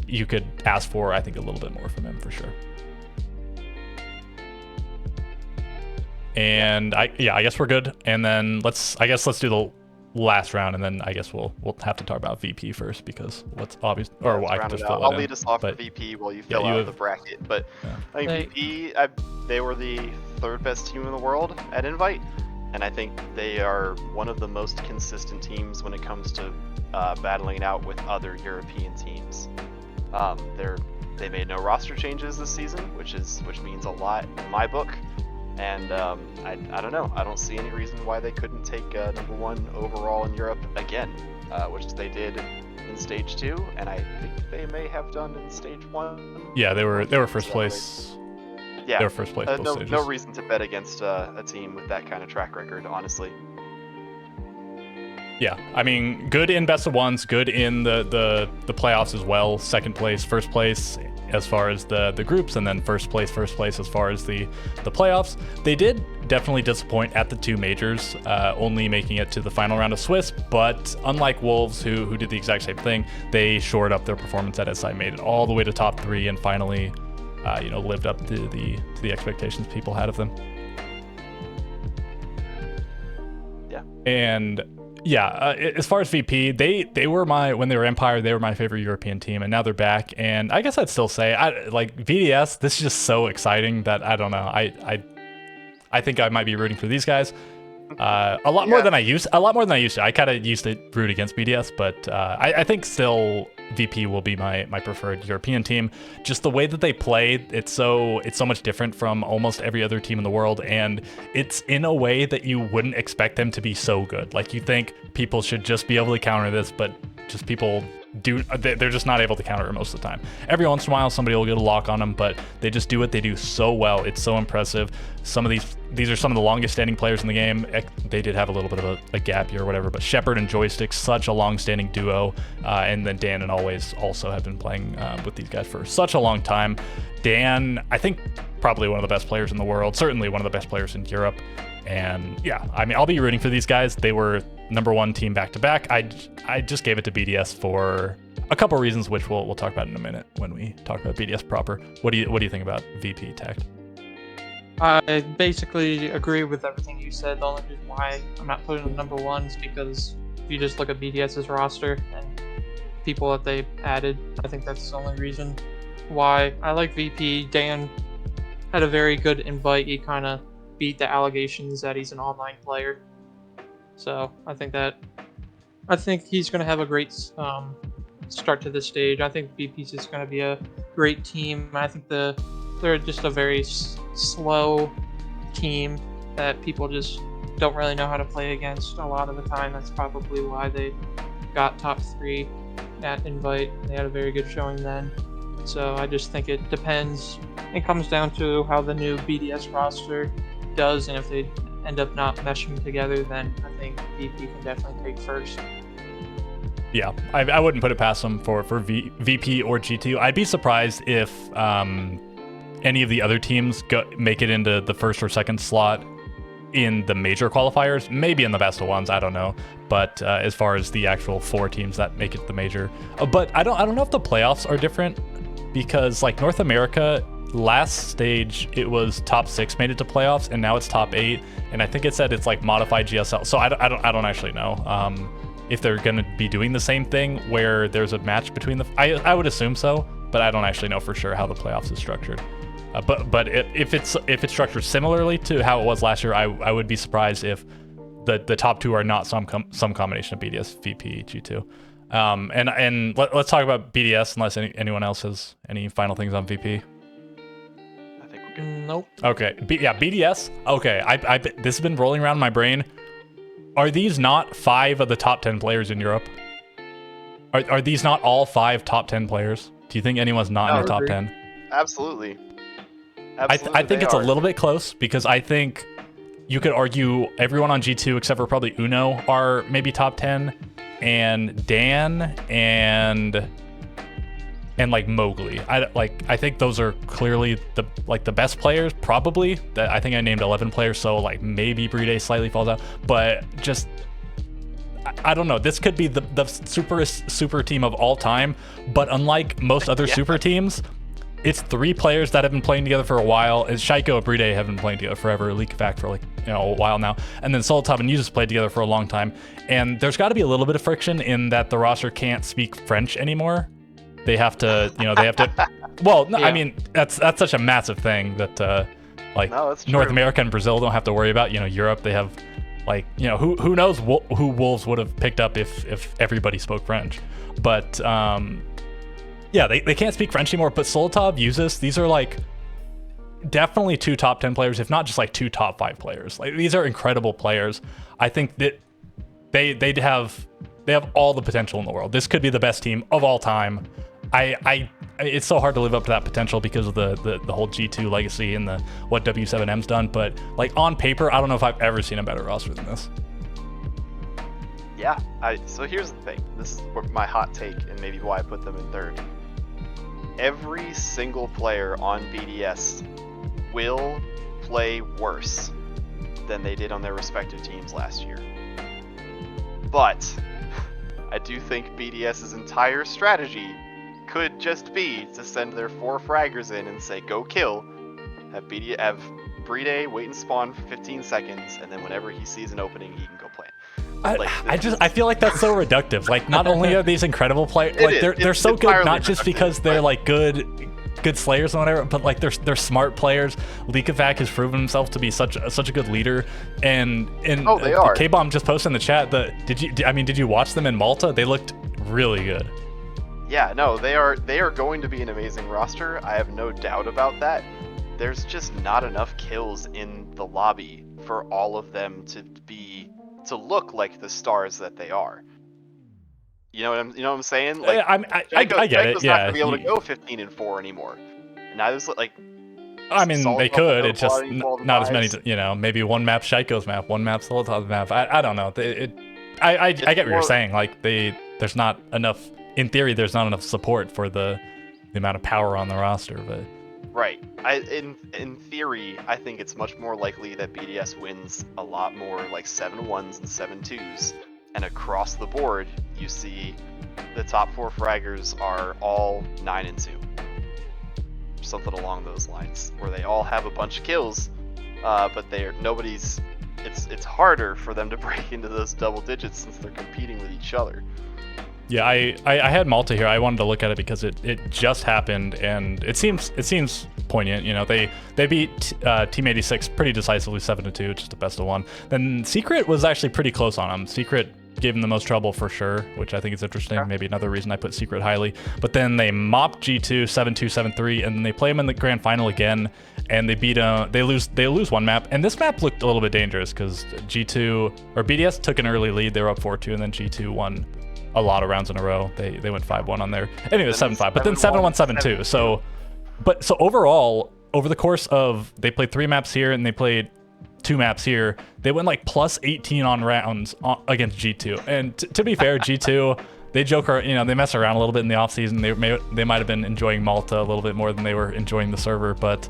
you could ask for, I think, a little bit more from him for sure. And I guess we're good. And then let's do the last round, and then I guess we'll have to talk about VP first, because what's obvious, or well, I can just I'll lead us off for VP while you fill out the bracket. But yeah. I think VP, they were the third best team in the world at Invite, and I think they are one of the most consistent teams when it comes to battling it out with other European teams. They made no roster changes this season, which means a lot in my book. And I don't know. I don't see any reason why they couldn't take #1 overall in Europe again, which they did in Stage 2, and I think they may have done in Stage 1. Yeah, they were first place. Yeah, they were first place. Both stages. No reason to bet against a team with that kind of track record, honestly. Yeah, I mean, good in best of ones, good in the playoffs as well. Second place, first place as far as the groups, and then first place as far as the playoffs. They did definitely disappoint at the two majors, only making it to the final round of Swiss, but unlike Wolves, who did the exact same thing, they shored up their performance at SI, made it all the way to top 3, and finally lived up to the expectations people had of them. Yeah. And yeah, as far as VP, they were when they were Empire, they were my favorite European team, and now they're back. And I guess I'd still say, like VDS, this is just so exciting that I don't know. I think I might be rooting for these guys a lot more than I used to. I kind of used to root against BDS, but I think still VP will be my preferred European team. Just the way that they play, it's so much different from almost every other team in the world, and it's in a way that you wouldn't expect them to be so good. Like, you think people should just be able to counter this, but just people they're just not able to counter it most of the time. Every once in a while somebody will get a lock on them, but they just do what they do so well. It's so impressive. Some of these are some of the longest standing players in the game. They did have a little bit of a gap year or whatever, but Shepard and Joystick, such a long standing duo, and then Dan and Always also have been playing with these guys for such a long time. Dan, I think probably one of the best players in the world, certainly one of the best players in Europe. And yeah, I mean, I'll be rooting for these guys. They were #1 team back to back. I just gave it to BDS for a couple reasons, which we'll talk about in a minute when we talk about BDS proper. What do you think about VP Tact? I basically agree with everything you said. The only reason why I'm not putting them #1 is because if you just look at BDS's roster and people that they added, I think that's the only reason why I like VP. Dan had a very good invite. He kind of beat the allegations that he's an online player. So I think he's going to have a great start to this stage. I think VP's is going to be a great team. I think they're just a very slow team that people just don't really know how to play against a lot of the time. That's probably why they got top 3 at Invite. They had a very good showing then. So I just think it depends it comes down to how the new BDS roster does, and if they end up not meshing together, then I think VP can definitely take first. Yeah, I wouldn't put it past them for VP or G2. I'd be surprised if any of the other teams make it into the first or second slot in the major qualifiers, maybe in the best of ones, I don't know. But as far as the actual 4 teams that make it the major, but I don't know if the playoffs are different, because like North America last stage it was top 6 made it to playoffs, and now it's top 8, and I think it said it's like modified GSL. So I don't actually know if they're gonna be doing the same thing where there's a match between the. I would assume so, but I don't actually know for sure how the playoffs is structured. But if it's structured similarly to how it was last year, I would be surprised if the top 2 are not some combination of BDS, VP, G2. And let's talk about BDS unless anyone else has any final things on VP. I think we're good. Nope. Okay, yeah, BDS. Okay, this has been rolling around in my brain. Are these not 5 of the top 10 players in Europe? Are these not all 5 top 10 players? Do you think anyone's not in the top 10? Absolutely. I think it's a little bit close, because I think you could argue everyone on G2 except for probably Uno are maybe top 10, and Dan and like Mowgli. I think those are clearly the best players, probably. That I think I named 11 players, so like maybe Brede slightly falls out, but just I don't know. This could be the super team of all time, but unlike most other super teams, it's 3 players that have been playing together for a while. And Shaiko and Brede have been playing together forever. Leakvac for a while now, and then Solotov and Yuzis played together for a long time. And there's got to be a little bit of friction in that the roster can't speak French anymore. They have to, Well, no, yeah. I mean that's such a massive thing that North America and Brazil don't have to worry about. Europe, they have who knows who Wolves would have picked up if everybody spoke French, but yeah, they can't speak French anymore. But Solotov, Yuzis, these are definitely 2 top 10 players, if not just 2 top 5 players. These are incredible players. I think that they have all the potential in the world. This could be the best team of all time. It's so hard to live up to that potential because of the whole G2 legacy and what W7M's done. But on paper, I don't know if I've ever seen a better roster than this. Yeah. So here's the thing. This is my hot take, and maybe why I put them in 3rd. Every single player on BDS will play worse than they did on their respective teams last year. But I do think BDS's entire strategy could just be to send their 4 fraggers in and say, go kill. Have Brede wait and spawn for 15 seconds, and then whenever he sees an opening, he can go play it. I feel like that's so reductive. Not only are these incredible players, they're so good, not just because they're good slayers and whatever, but they're smart players. Leakavac has proven himself to be such a good leader, and they are. K-Bomb just posted in the chat that did you watch them in Malta? They looked really good. Yeah, no, they are going to be an amazing roster. I have no doubt about that. There's just not enough kills in the lobby for all of them to look like the stars that they are. You know what I'm saying? I get it. Yeah, not gonna be able to go 15-4 anymore. And I was they could. It's just not as many. Maybe one map Shaiko's map, one map Solotov's map. I don't know. I get what you're saying. There's not enough. In theory, there's not enough support for the amount of power on the roster, but. Right. In theory, I think it's much more likely that BDS wins a lot more 7-1s and 7-2s, and across the board, you see the top 4 fraggers are all 9-2, something along those lines, where they all have a bunch of kills, but it's harder for them to break into those double digits since they're competing with each other. Yeah, I had Malta here. I wanted to look at it because it just happened, and it seems poignant. They beat Team 86 pretty decisively 7-2, just the best of 1. Then Secret was actually pretty close on them. Secret gave them the most trouble for sure, which I think is interesting. Yeah. Maybe another reason I put Secret highly. But then they mopped G2 7-2, 7-3, and then they play them in the grand final again, and they beat they lose one map, and this map looked a little bit dangerous because BDS took an early lead. They were up 4-2, and then G2 won a lot of rounds in a row. They went 5-1 on there. Anyway, 7-5, but then 7-1, 7-2. So overall, over the course of, they played 3 maps here and they played 2 maps here, they went like plus 18 on rounds against G2. And to be fair, G2, they joke, they mess around a little bit in the offseason. They might have been enjoying Malta a little bit more than they were enjoying the server, but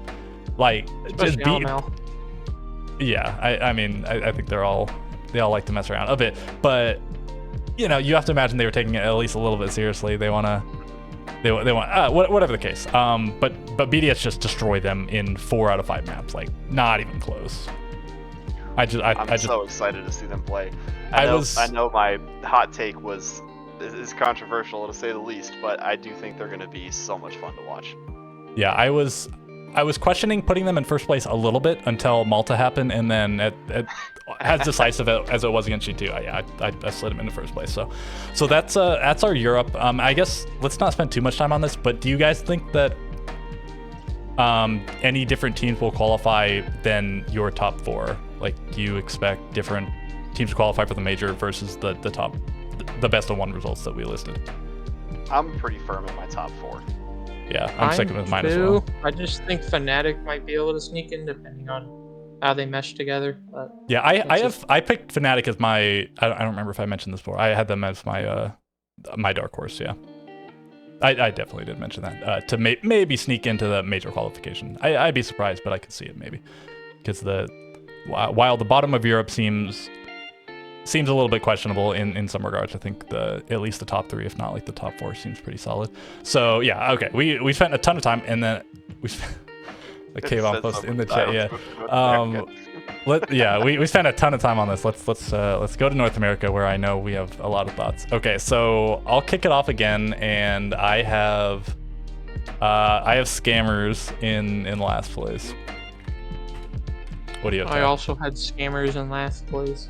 like, just beat. Yeah, I mean, I think they all like to mess around a bit, but you have to imagine they were taking it at least a little bit seriously. They want whatever the case. But BDS just destroyed them in 4 out of 5 maps, like not even close. I'm so excited to see them play. I know my hot take is controversial to say the least, but I do think they're going to be so much fun to watch. Yeah, I was questioning putting them in first place a little bit until Malta happened, and then as decisive as it was against G2, I slid them into first place. So that's our Europe. I guess let's not spend too much time on this, but do you guys think that any different teams will qualify than your top 4? Like, do you expect different teams to qualify for the major versus the best of 1 results that we listed? I'm pretty firm in my top 4. Yeah, I'm sticking with mine as well. I just think Fnatic might be able to sneak in depending on how they mesh together. But yeah, I picked Fnatic as my. I don't remember if I mentioned this before. I had them as my my dark horse. Yeah, I definitely did mention that to maybe sneak into the major qualification. I'd be surprised, but I could see it maybe, because while the bottom of Europe seems a little bit questionable in some regards, I think at least the top 3, if not like the top 4, seems pretty solid. So yeah, okay, we spent a ton of time, and then we spent the cave off post in the chat. Yeah, we spent a ton of time on this. Let's go to North America, where I know we have a lot of thoughts. Okay, so I'll kick it off again, and I have Scammers in last place. What do you have? I also had Scammers in last place.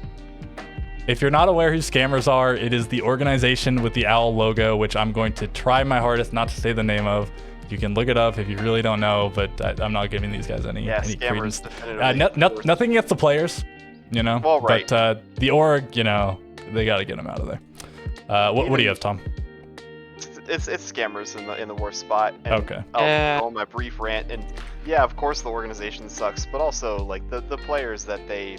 If you're not aware who Scammers are, it is the organization with the owl logo, which I'm going to try my hardest not to say the name of. You can look it up if you really don't know, but I'm not giving these guys any credence. Nothing against the players, Well, right. But the org, they got to get them out of there. What do you have, Tom? It's Scammers in the worst spot. And okay. I'll go on my brief rant, and yeah, of course the organization sucks, but also like the players that they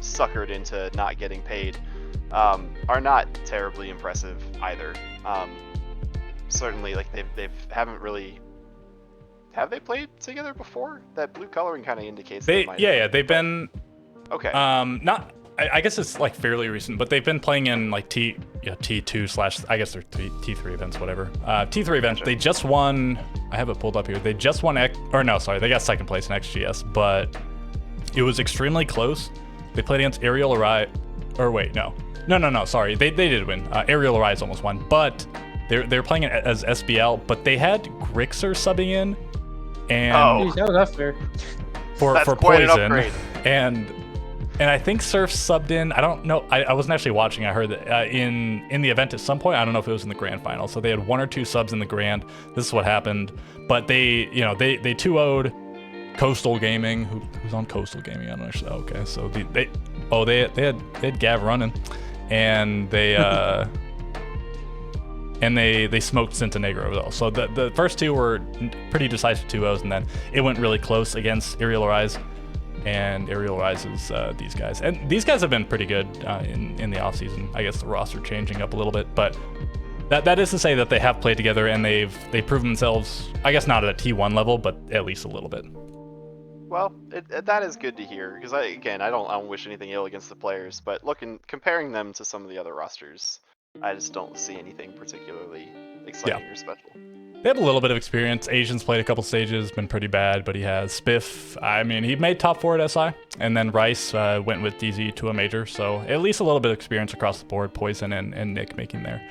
suckered into not getting paid are not terribly impressive either. Certainly, like have they played together before? That blue coloring kind of indicates they've been okay. Not I guess it's like fairly recent, but they've been playing in like T2 / I guess they're T3 events, whatever. T3 events. They just won. I have it pulled up here. They just won they got second place in XGS, but it was extremely close. They played against Aerial Arise, or wait, no, sorry, they did win. Aerial Arise almost won, but they're playing it as SBL, but they had Grixer subbing in, and that's fair. for Poison, and I think Surf subbed in. I don't know. I wasn't actually watching. I heard that in the event at some point. I don't know if it was in the grand final. So they had 1 or 2 subs in the grand. This is what happened. But they 2-0'd Coastal Gaming. Who's on Coastal Gaming? I don't know. Okay, so they had Gav running, and they and they smoked Centenegro as well. So the first 2 were pretty decisive 2-0s, and then it went really close against Aerial Arise. And Aerial Rise is these guys. And these guys have been pretty good in the offseason. I guess the roster changing up a little bit, but that is to say that they have played together and they've proven themselves, I guess not at a T1 level, but at least a little bit. Well, that is good to hear, because I don't wish anything ill against the players, but comparing them to some of the other rosters, I just don't see anything particularly exciting or special. They have a little bit of experience. Asian's played a couple stages, been pretty bad, but he has. Spiff, I mean, he made top 4 at SI, and then Rice went with DZ to a major, so at least a little bit of experience across the board. Poison and Nick making their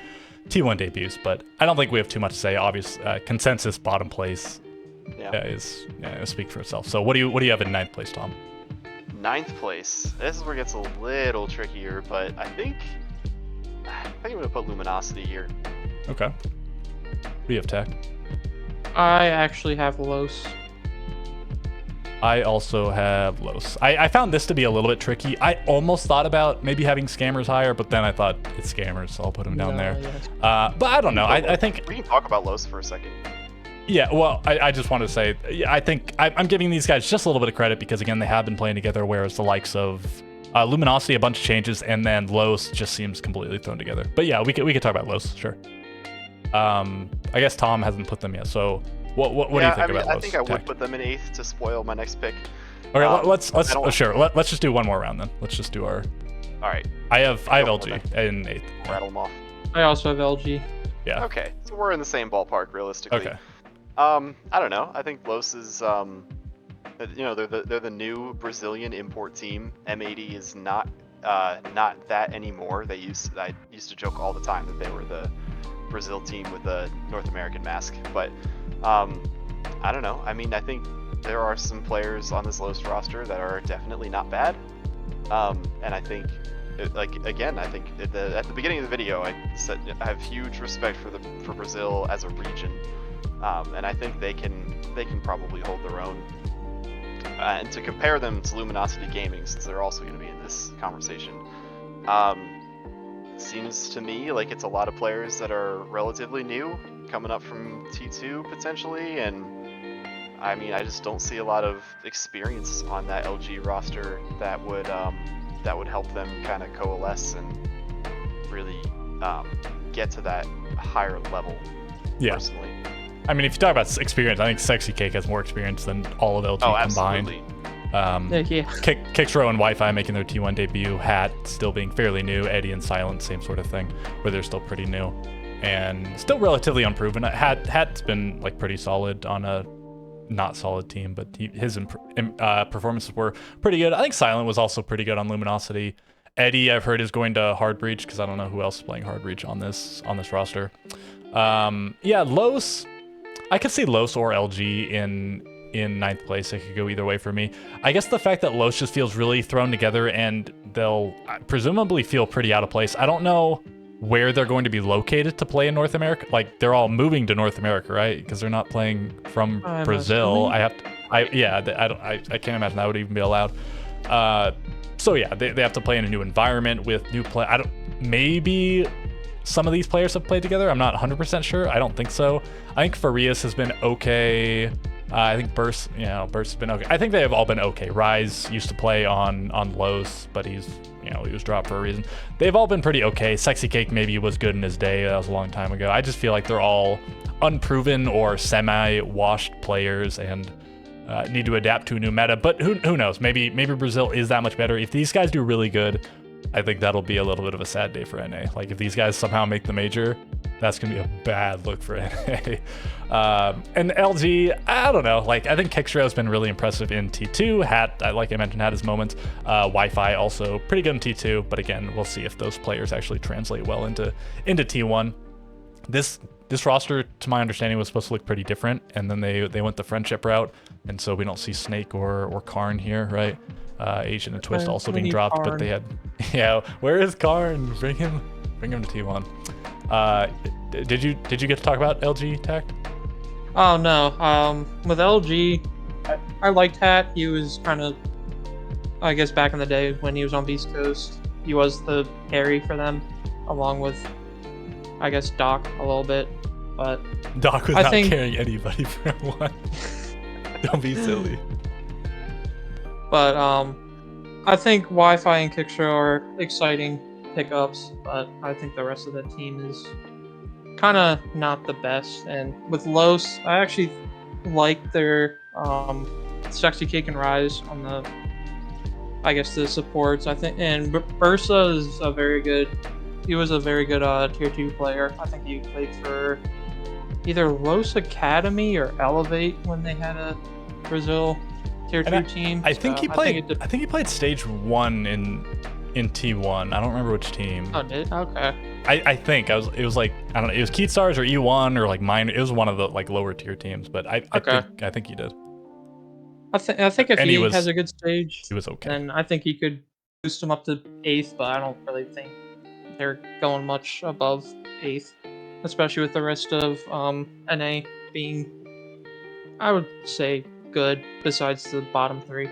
T1 debuts, but I don't think we have too much to say. Obvious consensus bottom place is speak for itself. So what do you have in 9th place, Tom? 9th place. This is where it gets a little trickier, but I think I'm gonna put Luminosity here. Okay. What do you have, Tech? I actually have Los. I also have Los. I found this to be a little bit tricky. I almost thought about maybe having Scammers higher, but then I thought it's Scammers, so I'll put them down there. But I don't know. I think we can talk about Los for a second. Yeah, well, I just want to say, I think I'm giving these guys just a little bit of credit because, again, they have been playing together, whereas the likes of Luminosity, a bunch of changes, and then Los just seems completely thrown together. But yeah, we could talk about Los, sure. I guess Tom hasn't put them yet, so what do you think about Los? I think I would put them in 8th to spoil my next pick. Okay, let's just do one more round then. Let's just do our... All right. I have LG in 8th. Rattle them off. I also have LG. Yeah. Okay, so we're in the same ballpark realistically. Okay. I don't know. I think Los is, they're the new Brazilian import team. M80 is not that anymore. I used to joke all the time that they were the Brazil team with the North American mask, but I don't know. I mean, I think there are some players on this Los roster that are definitely not bad, and I think. I think at the beginning of the video, I said I have huge respect for Brazil as a region, and I think they can probably hold their own. And to compare them to Luminosity Gaming, since they're also going to be in this conversation, seems to me like it's a lot of players that are relatively new, coming up from T2 potentially, and I mean I just don't see a lot of experience on that LG roster that would help them kind of coalesce and really get to that higher level. Yeah. Personally. I mean, if you talk about experience, I think Sexy Cake has more experience than all of LG combined. Absolutely. Kixro and Wi-Fi making their T1 debut, Hat still being fairly new, Eddie and Silent, same sort of thing, where they're still pretty new. And still relatively unproven. Hat's been like pretty solid on a not solid team, but his performances were pretty good. I think Silent was also pretty good on Luminosity. Eddie, I've heard, is going to Hard Breach because I don't know who else is playing Hard Breach on this roster. Yeah, Los, I could see Los or LG in 9th place. It could go either way for me. I guess the fact that Los just feels really thrown together and they'll presumably feel pretty out of place. I don't know where they're going to be located to play in North America. Like, they're all moving to North America, right? Because they're not playing from Brazil. I can't imagine that would even be allowed. So yeah, they have to play in a new environment with new play. Maybe some of these players have played together. I'm not 100% sure. I don't think so. I think Farias has been okay. I think Burst has been okay. I think they have all been okay. Rise used to play on Los, but he was dropped for a reason. They've all been pretty okay. Sexy Cake maybe was good in his day. That was a long time ago. I just feel like they're all unproven or semi-washed players and need to adapt to a new meta. But who knows? Maybe Brazil is that much better. If these guys do really good, I think that'll be a little bit of a sad day for NA. Like, if these guys somehow make the major, that's going to be a bad look for NA. And LG, I don't know. Like, I think Kixro has been really impressive in T2. Hat, like I mentioned, had his moments. Wi-Fi also pretty good in T2. But again, we'll see if those players actually translate well into T1. This roster, to my understanding, was supposed to look pretty different. And then they went the friendship route. And so we don't see Snake or Karn here, right? Asian and Twist also being dropped, Karn. but they had, where is Karn? Bring him to T1. Did you get to talk about LG Tact? Oh no. With LG, I liked Hat. He was kind of, I guess, back in the day when he was on Beast Coast, he was the carry for them, along with, I guess, Doc a little bit. But Doc was not carrying anybody for one. Don't be silly. But I think Wi-Fi and Kixro are exciting pickups, but I think the rest of the team is kind of not the best. And with Los, I actually like their Sexy Cake and Rise on the supports. I think, and Bursa is a very good. He was a very good tier 2 player. I think he played for either Los Academy or Elevate when they had a Brazil tier 2 team. I think he played stage 1 in T1. I don't remember which team. Oh, did? Okay. I think it was like, I don't know, it was Keat Stars or E1 or like minor. It was one of the like lower tier teams, but I think he did. I think if he has a good stage, he was okay. Then I think he could boost him up to 8th, but I don't really think they're going much above 8th, especially with the rest of NA being, I would say, good besides the bottom 3.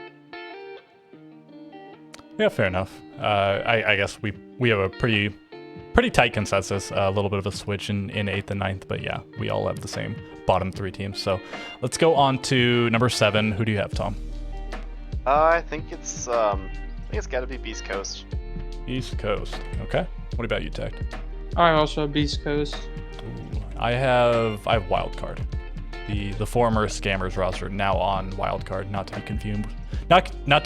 Yeah, fair enough. I guess we have a pretty pretty tight consensus. A little bit of a switch in 8th and 9th, but yeah, we all have the same bottom 3 teams. So let's go on to number 7. Who do you have, Tom? I think it's got to be Beast Coast. East Coast. Okay. What about you, Tech? I also have Beast Coast. Ooh, I have Wildcard. The former Scammers roster now on Wildcard, not to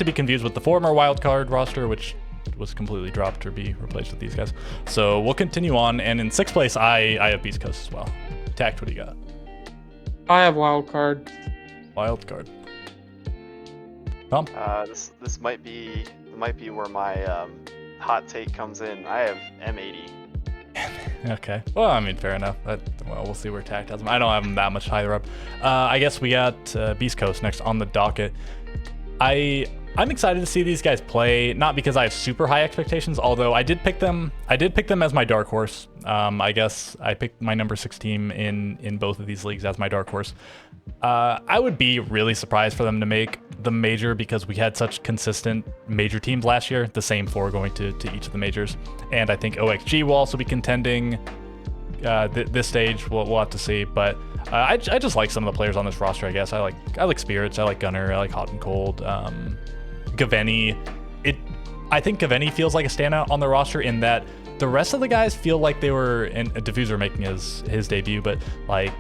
be confused with the former Wildcard roster, which was completely dropped or be replaced with these guys. So we'll continue on, and in 6th place, I have Beast Coast as well. Tact, what do you got? I have Wildcard. Wildcard. Tom? This might be where my hot take comes in. I have M80. Okay. Well, I mean, fair enough. Well, we'll see where Tact has them. I don't have them that much higher up. I guess we got Beast Coast next on the docket. I'm excited to see these guys play, not because I have super high expectations, although I did pick them as my dark horse. I guess I picked my number 6 team in both of these leagues as my dark horse. I would be really surprised for them to make the major because we had such consistent major teams last year, the same 4 going to each of the majors. And I think OXG will also be contending this stage. We'll have to see, but I just like some of the players on this roster. I guess I like Spirits, I like Gunner, I like Hot and Cold. Gaveni, I think Gaveni feels like a standout on the roster in that the rest of the guys feel like they were in a Diffuser making his debut, but like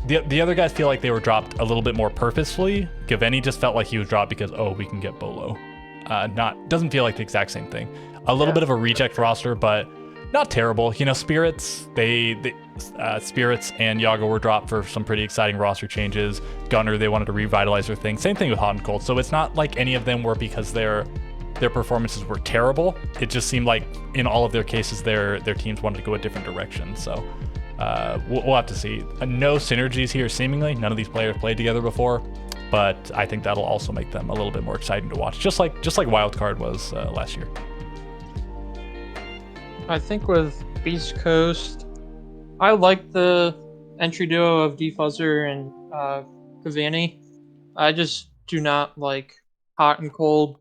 the other guys feel like they were dropped a little bit more purposefully. Gaveni just felt like he was dropped because we can get Bolo. Doesn't feel like the exact same thing. A little bit of a reject roster, but not terrible. You know, Spirits, Spirits and Yago were dropped for some pretty exciting roster changes. Gunner, they wanted to revitalize their thing. Same thing with Hot and Cold. So it's not like any of them were because their performances were terrible. It just seemed like in all of their cases, their teams wanted to go a different direction. So we'll have to see. No synergies here, seemingly. None of these players played together before, but I think that'll also make them a little bit more exciting to watch, just like Wildcard was last year. I think with Beast Coast, I like the entry duo of Defuzzer and Gavani. I just do not like Hot and Cold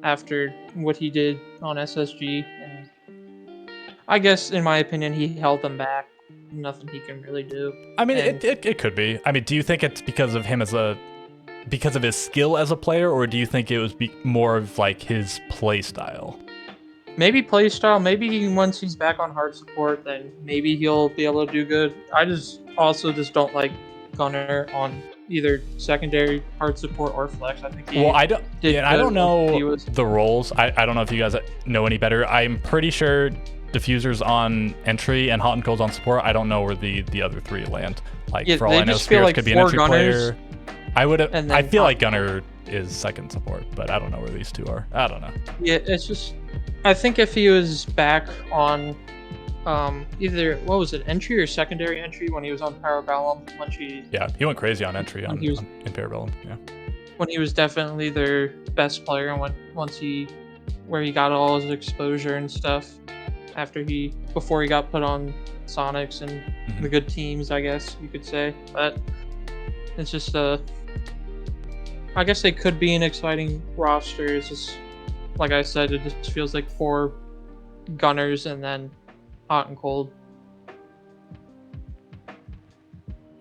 after what he did on SSG. And I guess, in my opinion, he held them back. Nothing he can really do. I mean, it could be. I mean, do you think it's because of him because of his skill as a player, or do you think it was more of like his play style? Maybe playstyle. Maybe once he's back on hard support, then maybe he'll be able to do good. I just don't like Gunner on either secondary, hard support, or flex. I think I don't know the roles. I don't know if you guys know any better. I'm pretty sure Diffuser's on entry and Hot and Cold's on support. I don't know where the other 3 land. Like, for all I know, Spirits could be an entry player. I feel like Gunner is second support, but I don't know where these 2 are. I don't know. Yeah, it's just, I think if he was back on either, what was it, entry or secondary entry when he was on Parabellum, he went crazy on entry in Parabellum. Yeah, when he was definitely their best player, and where he got all his exposure and stuff before he got put on Sonics and the good teams, I guess you could say. But it's just I guess they could be an exciting roster. It's just, like I said, it just feels like 4 Gunners and then Hot and Cold.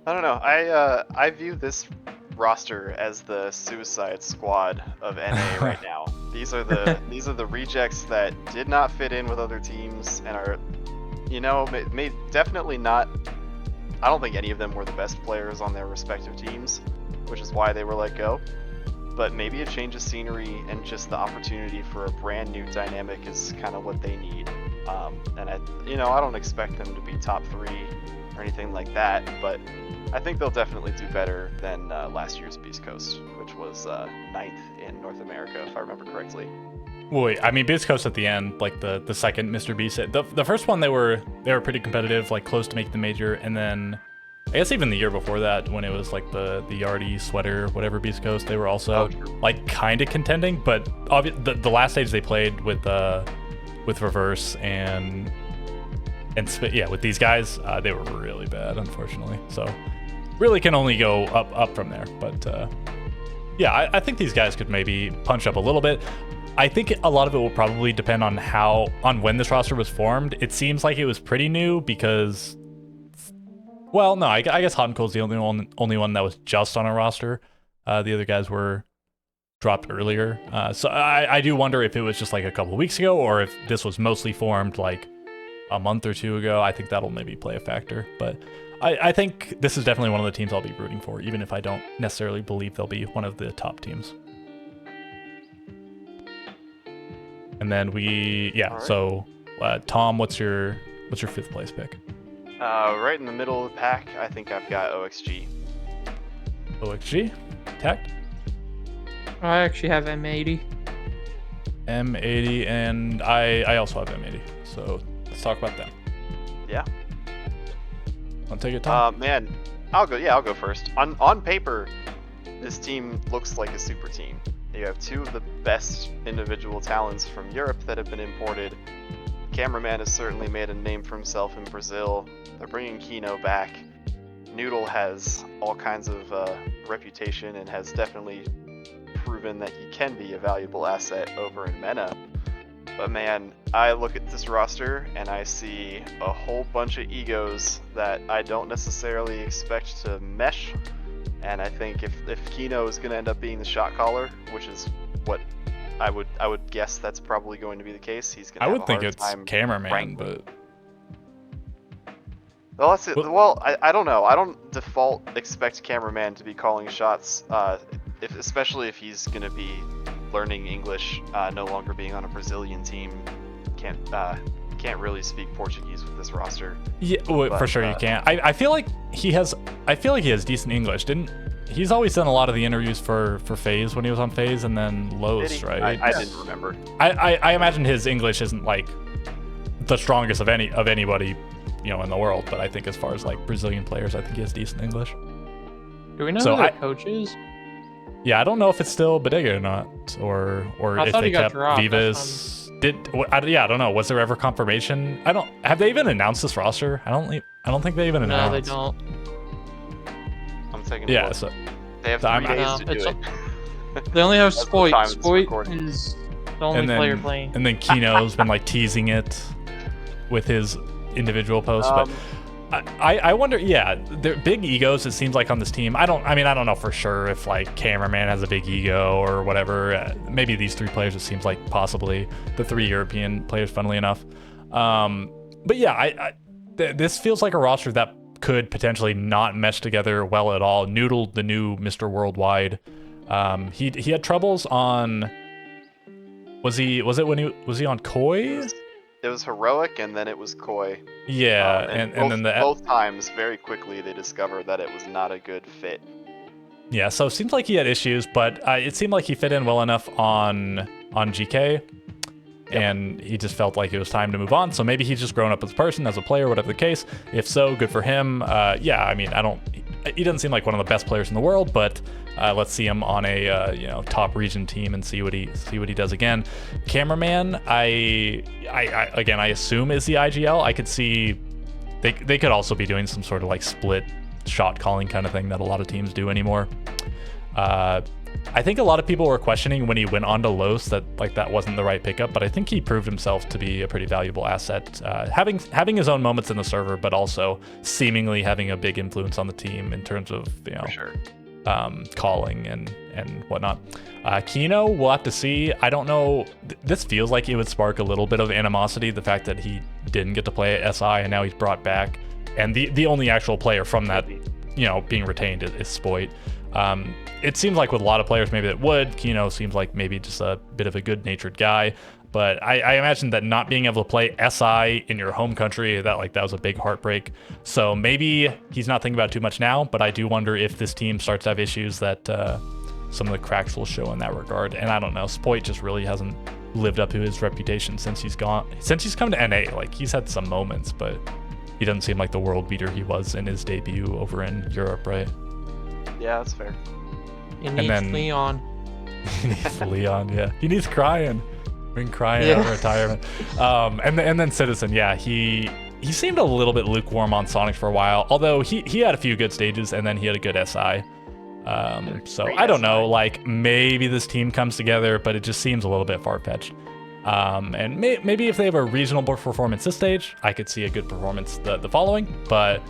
I don't know. I view this roster as the Suicide Squad of NA right now. These are the rejects that did not fit in with other teams and are, may definitely not. I don't think any of them were the best players on their respective teams, which is why they were let go. But maybe a change of scenery and just the opportunity for a brand new dynamic is kind of what they need. And I don't expect them to be top 3 or anything like that, but I think they'll definitely do better than last year's Beast Coast, which was 9th in North America, if I remember correctly. Wait, I mean, Beast Coast at the end, like the second Mr. Beast. The first one they were pretty competitive, like close to making the major, and then I guess even the year before that, when it was like the Yardy sweater, whatever Beast Coast, they were also like kind of contending. But the last stage they played with Reverse and with these guys, they were really bad, unfortunately. So really can only go up from there. But I think these guys could maybe punch up a little bit. I think a lot of it will probably depend on when this roster was formed. It seems like it was pretty new because, well, no, I guess Hot and Cold's the only one that was just on a roster. The other guys were dropped earlier. So I do wonder if it was just like a couple weeks ago or if this was mostly formed like a month or two ago. I think that'll maybe play a factor. But I think this is definitely one of the teams I'll be rooting for, even if I don't necessarily believe they'll be one of the top teams. And then right. So Tom, what's your 5th place pick? Right in the middle of the pack, I think I've got OXG. OXG? Tact? I actually have M80. M80, and I also have M80. So let's talk about them. Yeah. Want to take it, Tom? Man, I'll go first. On paper, this team looks like a super team. You have 2 of the best individual talents from Europe that have been imported. Cameraman has certainly made a name for himself in Brazil. They're bringing Kino back. Noodle has all kinds of reputation and has definitely proven that he can be a valuable asset over in MENA. But man, I look at this roster and I see a whole bunch of egos that I don't necessarily expect to mesh. And I think if Kino is going to end up being the shot caller, which is what I would guess that's probably going to be the case, he's going to have a hard time. I would think it's cameraman, but well, that's it. Well, I don't know. I don't default expect cameraman to be calling shots, especially if he's going to be learning English, no longer being on a Brazilian team. Can't really speak Portuguese with this roster. Yeah, but, for sure you can't. I feel like he has decent English. He's always done a lot of the interviews for FaZe when he was on FaZe and then Lowe's, right? I didn't remember. I imagine his English isn't like the strongest of anybody, in the world, but I think as far as like Brazilian players, I think he has decent English. Do we know who their coach is? Yeah, I don't know if it's still Bodega or not, or if they kept Vivas. I don't know. Was there ever confirmation? Have they even announced this roster? I don't think they even announced. No, they don't. I'm taking a look. So they have 3 days to do it. They only have Spoit. Spoit is the only player playing. And then Kino's been like teasing it with his individual posts, but I wonder. Yeah, they're big egos. It seems like on this team. I don't know for sure if like cameraman has a big ego or whatever. Maybe these 3 players. It seems like possibly the 3 European players. Funnily enough, but yeah, this feels like a roster that could potentially not mesh together well at all. Noodle, the new Mr. Worldwide, he had troubles on. Was he on Koi? It was Heroic, and then it was Koi. Yeah, and then both times, very quickly, they discovered that it was not a good fit. Yeah, so it seems like he had issues, but it seemed like he fit in well enough on GK, and he just felt like it was time to move on. So maybe he's just grown up as a person, as a player, whatever the case. If so, good for him. Yeah, he doesn't seem like one of the best players in the world, but let's see him on a top region team and see what he does again. Cameraman, I assume is the IGL. I could see they could also be doing some sort of like split shot calling kind of thing that a lot of teams do anymore. I think a lot of people were questioning when he went on to Los that wasn't the right pickup, but I think he proved himself to be a pretty valuable asset, having his own moments in the server, but also seemingly having a big influence on the team in terms of For sure. Calling and whatnot. Kino, we'll have to see. I don't know. This feels like it would spark a little bit of animosity, the fact that he didn't get to play at SI and now he's brought back, and the only actual player from that being retained is Spoit. It seems like with a lot of players maybe that would. Kino seems like maybe just a bit of a good-natured guy, but I imagine that not being able to play SI in your home country, that was a big heartbreak. So maybe he's not thinking about it too much now, but I do wonder if this team starts to have issues that some of the cracks will show in that regard. And I don't know, Spoit just really hasn't lived up to his reputation since he's come to NA. Like, he's had some moments, but he doesn't seem like the world beater he was in his debut over in Europe, right? Yeah, that's fair. He needs Leon. He needs Leon, yeah. He needs Crying. Been crying out of retirement. And then Citizen, yeah, he seemed a little bit lukewarm on Sonics for a while, although he had a few good stages and then he had a good SI. So Great I don't know, SI. like maybe this team comes together, but it just seems a little bit far-fetched. And maybe if they have a reasonable performance this stage, I could see a good performance the following. But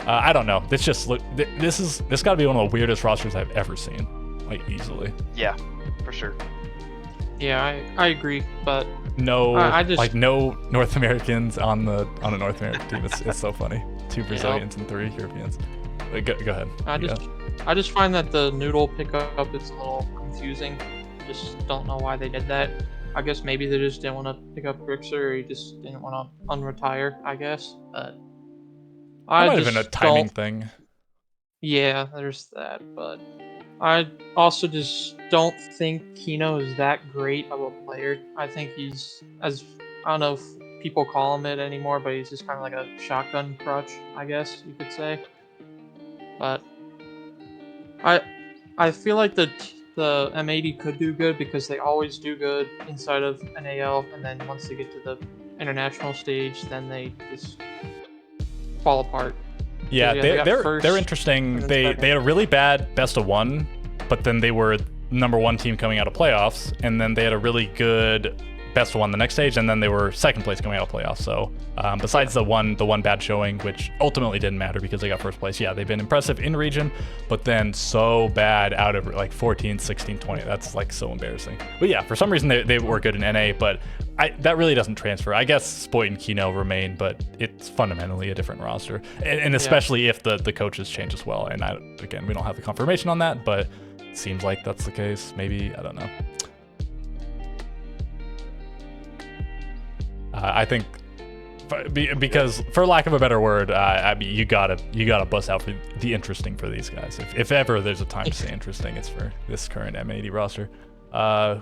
I don't know. This just this got to be one of the weirdest rosters I've ever seen, like easily. Yeah, for sure. Yeah, I agree, but No, I just- like no North Americans on a North American team. It's so funny. 2 Brazilians and 3 Europeans. Go ahead. I just find that the noodle pickup is a little confusing. Just don't know why they did that. I guess maybe they just didn't want to pick up Grixer, or he just didn't want to unretire, I guess. But That I might have just been a timing don't. thing. Yeah, there's that. But I also just don't think Kino is that great of a player. I think he's I don't know if people call him it anymore, but he's just kind of like a shotgun crutch, I guess you could say. But I feel like the M80 could do good because they always do good inside of NAL, and then once they get to the international stage, then they just fall apart. Yeah, Yeah, they got they're first, interesting. and then They second. had a really bad best of 1, but then they were #1 team coming out of playoffs, and then they had a really good best of 1 the next stage, and then they were second place coming out of playoffs. So besides the one bad showing, which ultimately didn't matter because they got first place, yeah, they've been impressive in region, but then so bad out of like 14, 16, 20. That's like so embarrassing. But yeah, for some reason they were good in NA, but that really doesn't transfer. I guess Spoit and Kino remain, but it's fundamentally a different roster, and especially if the coaches change as well. And again, we don't have the confirmation on that, but it seems like that's the case. Maybe, I don't know. I think because, for lack of a better word, I mean, you gotta bust out for the interesting for these guys. If ever there's a time to say interesting, it's for this current M80 roster.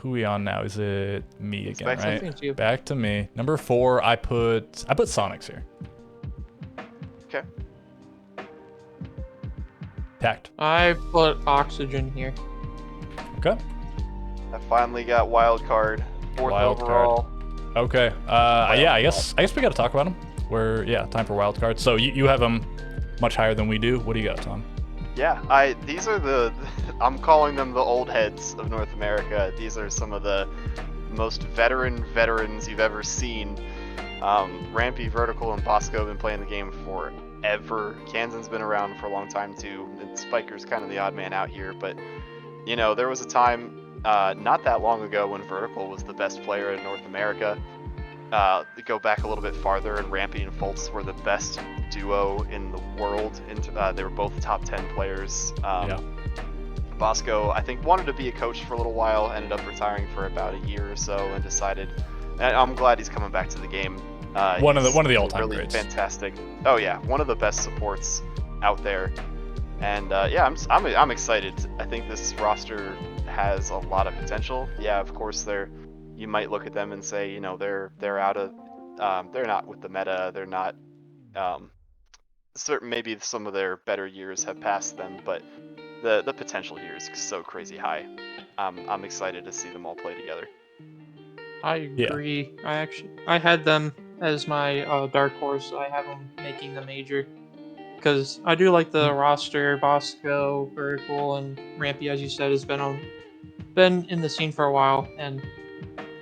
Who we on now? Is it me again, back to right? me. It's you. Back to me. Number 4, I put Sonics here. Okay. Tact. I put Oxygen here. Okay. I finally got wild card, 4th Wild card. overall. Okay. Yeah, I guess we gotta talk about them. Time for wild card. So you have them much higher than we do. What do you got, Tom? Yeah, these are I'm calling them the old heads of North America. These are some of the most veterans you've ever seen. Rampy, Vertical, and Bosco have been playing the game forever. Kansan's been around for a long time too, and Spiker's kind of the odd man out here, but you know, there was a time not that long ago when Vertical was the best player in North America. Go back a little bit farther, and Rampy and Fultz were the best duo in the world. They were both top 10 players. Yeah. Bosco, I think, wanted to be a coach for a little while, ended up retiring for about a year or so, and decided. And I'm glad he's coming back to the game. One of the He's all-time really greats. fantastic. Oh yeah, one of the best supports out there. And yeah, I'm excited. I think this roster has a lot of potential. Yeah, of course you might look at them and say, you know, they're out of they're not with the meta. They're not certain. Maybe some of their better years have passed them, but the potential here is so crazy high. I'm excited to see them all play together. I agree. I had them as my dark horse. I have them making the major because I do like the roster. Bosco, Vertical, and Rampy, as you said, has been in the scene for a while, and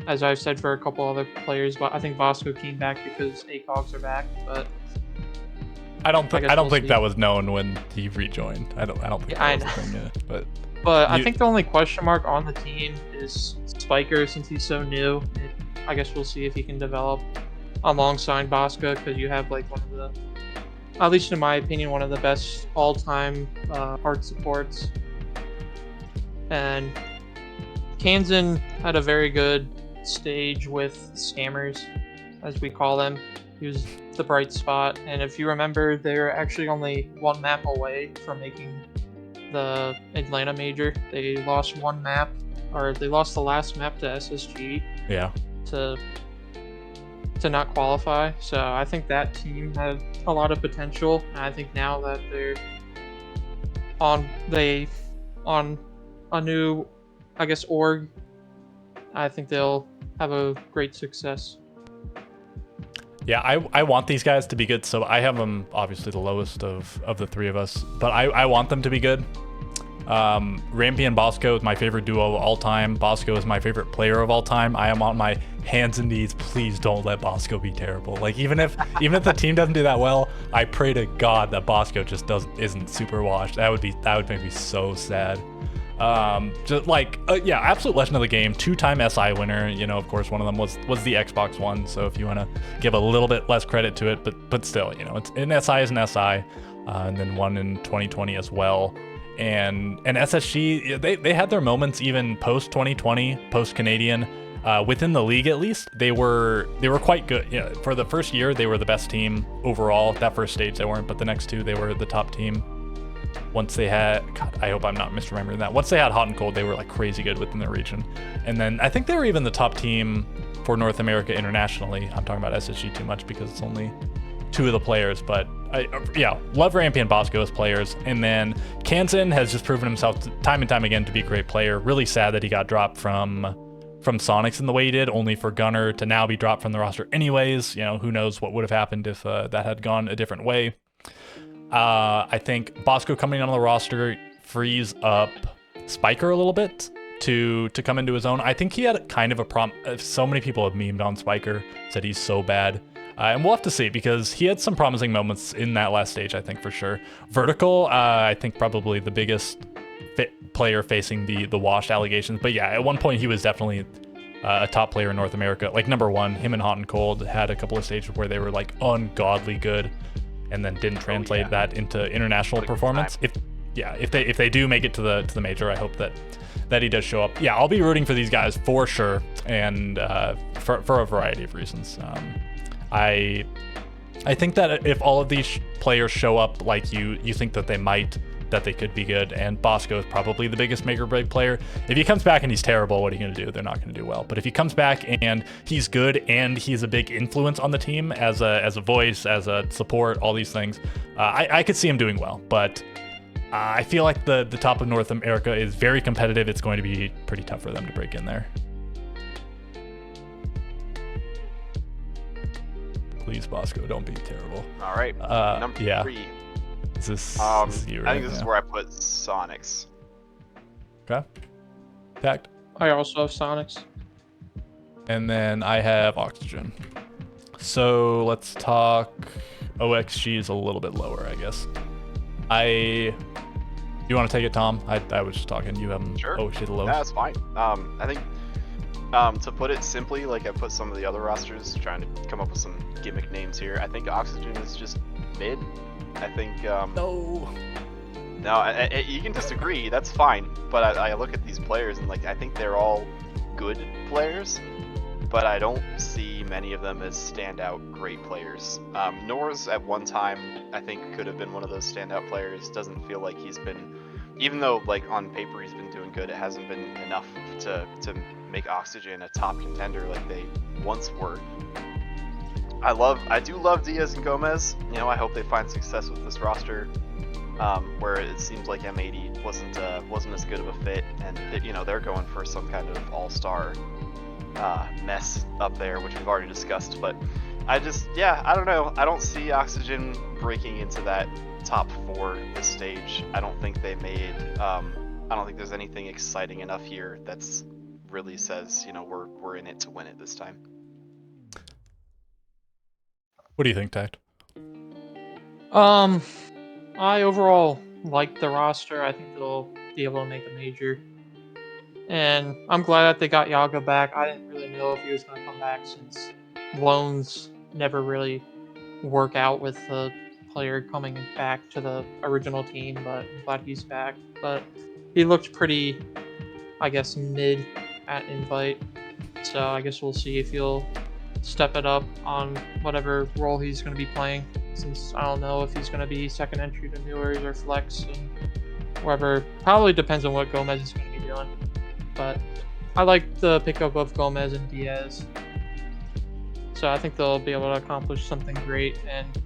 as I've said for a couple other players, but I think Bosco came back because ACOGs are back. But I don't guess we'll think see. that was known when he rejoined. I don't think Yeah, that was a thing yet. But I think the only question mark on the team is Spiker, since he's so new. I guess we'll see if he can develop alongside Bosco, because you have like one of the, at least in my opinion, one of the best all-time art supports. And Kansan had a very good stage with scammers, as we call them. He was the bright spot, and if you remember, they're actually only one map away from making the Atlanta major. They lost one map, or they lost the last map to SSG Yeah. to not qualify. So I think that team had a lot of potential, and I think now that they're on a new, I guess, org, I think they'll have a great success. Yeah, I want these guys to be good, so I have them obviously the lowest of the 3 of us, but I want them to be good. Rampy and Bosco is my favorite duo of all time. Bosco is my favorite player of all time. I am on my hands and knees. Please don't let Bosco be terrible. Like even if the team doesn't do that well, I pray to God that Bosco just isn't super washed. That would make me so sad. Just like yeah, absolute legend of the game, 2-time SI winner. You know, of course, one of them was the Xbox One. So if you want to give a little bit less credit to it, but still, you know, it's an SI is an SI, and then one in 2020 as well. And SSG, they had their moments even post 2020, post Canadian. Within the league, at least, they were quite good. Yeah, for the first year, they were the best team overall. That first stage, they weren't, but the next two, they were the top team. Once they had, God, I hope I'm not misremembering that. Once they had Hot and Cold, they were like crazy good within their region. And then I think they were even the top team for North America internationally. I'm talking about SSG too much because it's only 2 of the players, but yeah, love Rampy and Bosco as players. And then Kansan has just proven himself time and time again to be a great player. Really sad that he got dropped from Sonics in the way he did, only for Gunner to now be dropped from the roster anyways. You know, who knows what would have happened if that had gone a different way. I think Bosco coming on the roster frees up Spiker a little bit to come into his own. I think he had kind of a so many people have memed on Spiker, said he's so bad. And we'll have to see, because he had some promising moments in that last stage, I think, for sure. Vertical, I think probably the biggest player facing the washed allegations. But yeah, at one point he was definitely a top player in North America. Like number 1, him and Hot and Cold had a couple of stages where they were like ungodly good, and then didn't translate that into international performance. If they do make it to the major, I hope that he does show up. Yeah, I'll be rooting for these guys for sure, and for a variety of reasons. I think that if all of these players show up like you think that they could be good, and Bosco is probably the biggest make or break player. If he comes back and he's terrible, what are you going to do? They're not going to do well. But if he comes back and he's good and he's a big influence on the team as a voice, as a support, all these things, I could see him doing well. But I feel like the top of North America is very competitive. It's going to be pretty tough for them to break in there. Please, Bosco, don't be terrible. All right, number 3. Is this you, right? I think this is where I put Sonics. Okay. Tact. I also have Sonics. And then I have Oxygen. So let's talk. OXG is a little bit lower, I guess. You want to take it, Tom? I was just talking. You have sure. OXG the lowest. Yeah, that's fine. I think to put it simply, like I put some of the other rosters, trying to come up with some gimmick names here. I think Oxygen is just mid. I think no, you can disagree. That's fine. But I look at these players and like I think they're all good players, but I don't see many of them as standout great players. Nor's at one time I think could have been one of those standout players. Doesn't feel like he's been, even though like on paper he's been doing good, it hasn't been enough to make Oxygen a top contender like they once were. I do love Diaz and Gomez. You know, I hope they find success with this roster, where it seems like M80 wasn't as good of a fit, and you know they're going for some kind of all-star mess up there, which we've already discussed. But I don't know. I don't see Oxygen breaking into that top 4 this stage. I don't think they made. I don't think there's anything exciting enough here that's really says, you know, we're in it to win it this time. What do you think, Tact? I overall like the roster. I think they'll be able to make a major. And I'm glad that they got Yaga back. I didn't really know if he was going to come back since loans never really work out with the player coming back to the original team, but I'm glad he's back. But he looked pretty, I guess, mid at Invite. So I guess we'll see if he'll step it up on whatever role he's going to be playing, since I don't know if he's going to be second entry to Newers or flex and wherever. Probably depends on what Gomez is going to be doing, but I like the pickup of Gomez and Diaz, so I think they'll be able to accomplish something great. And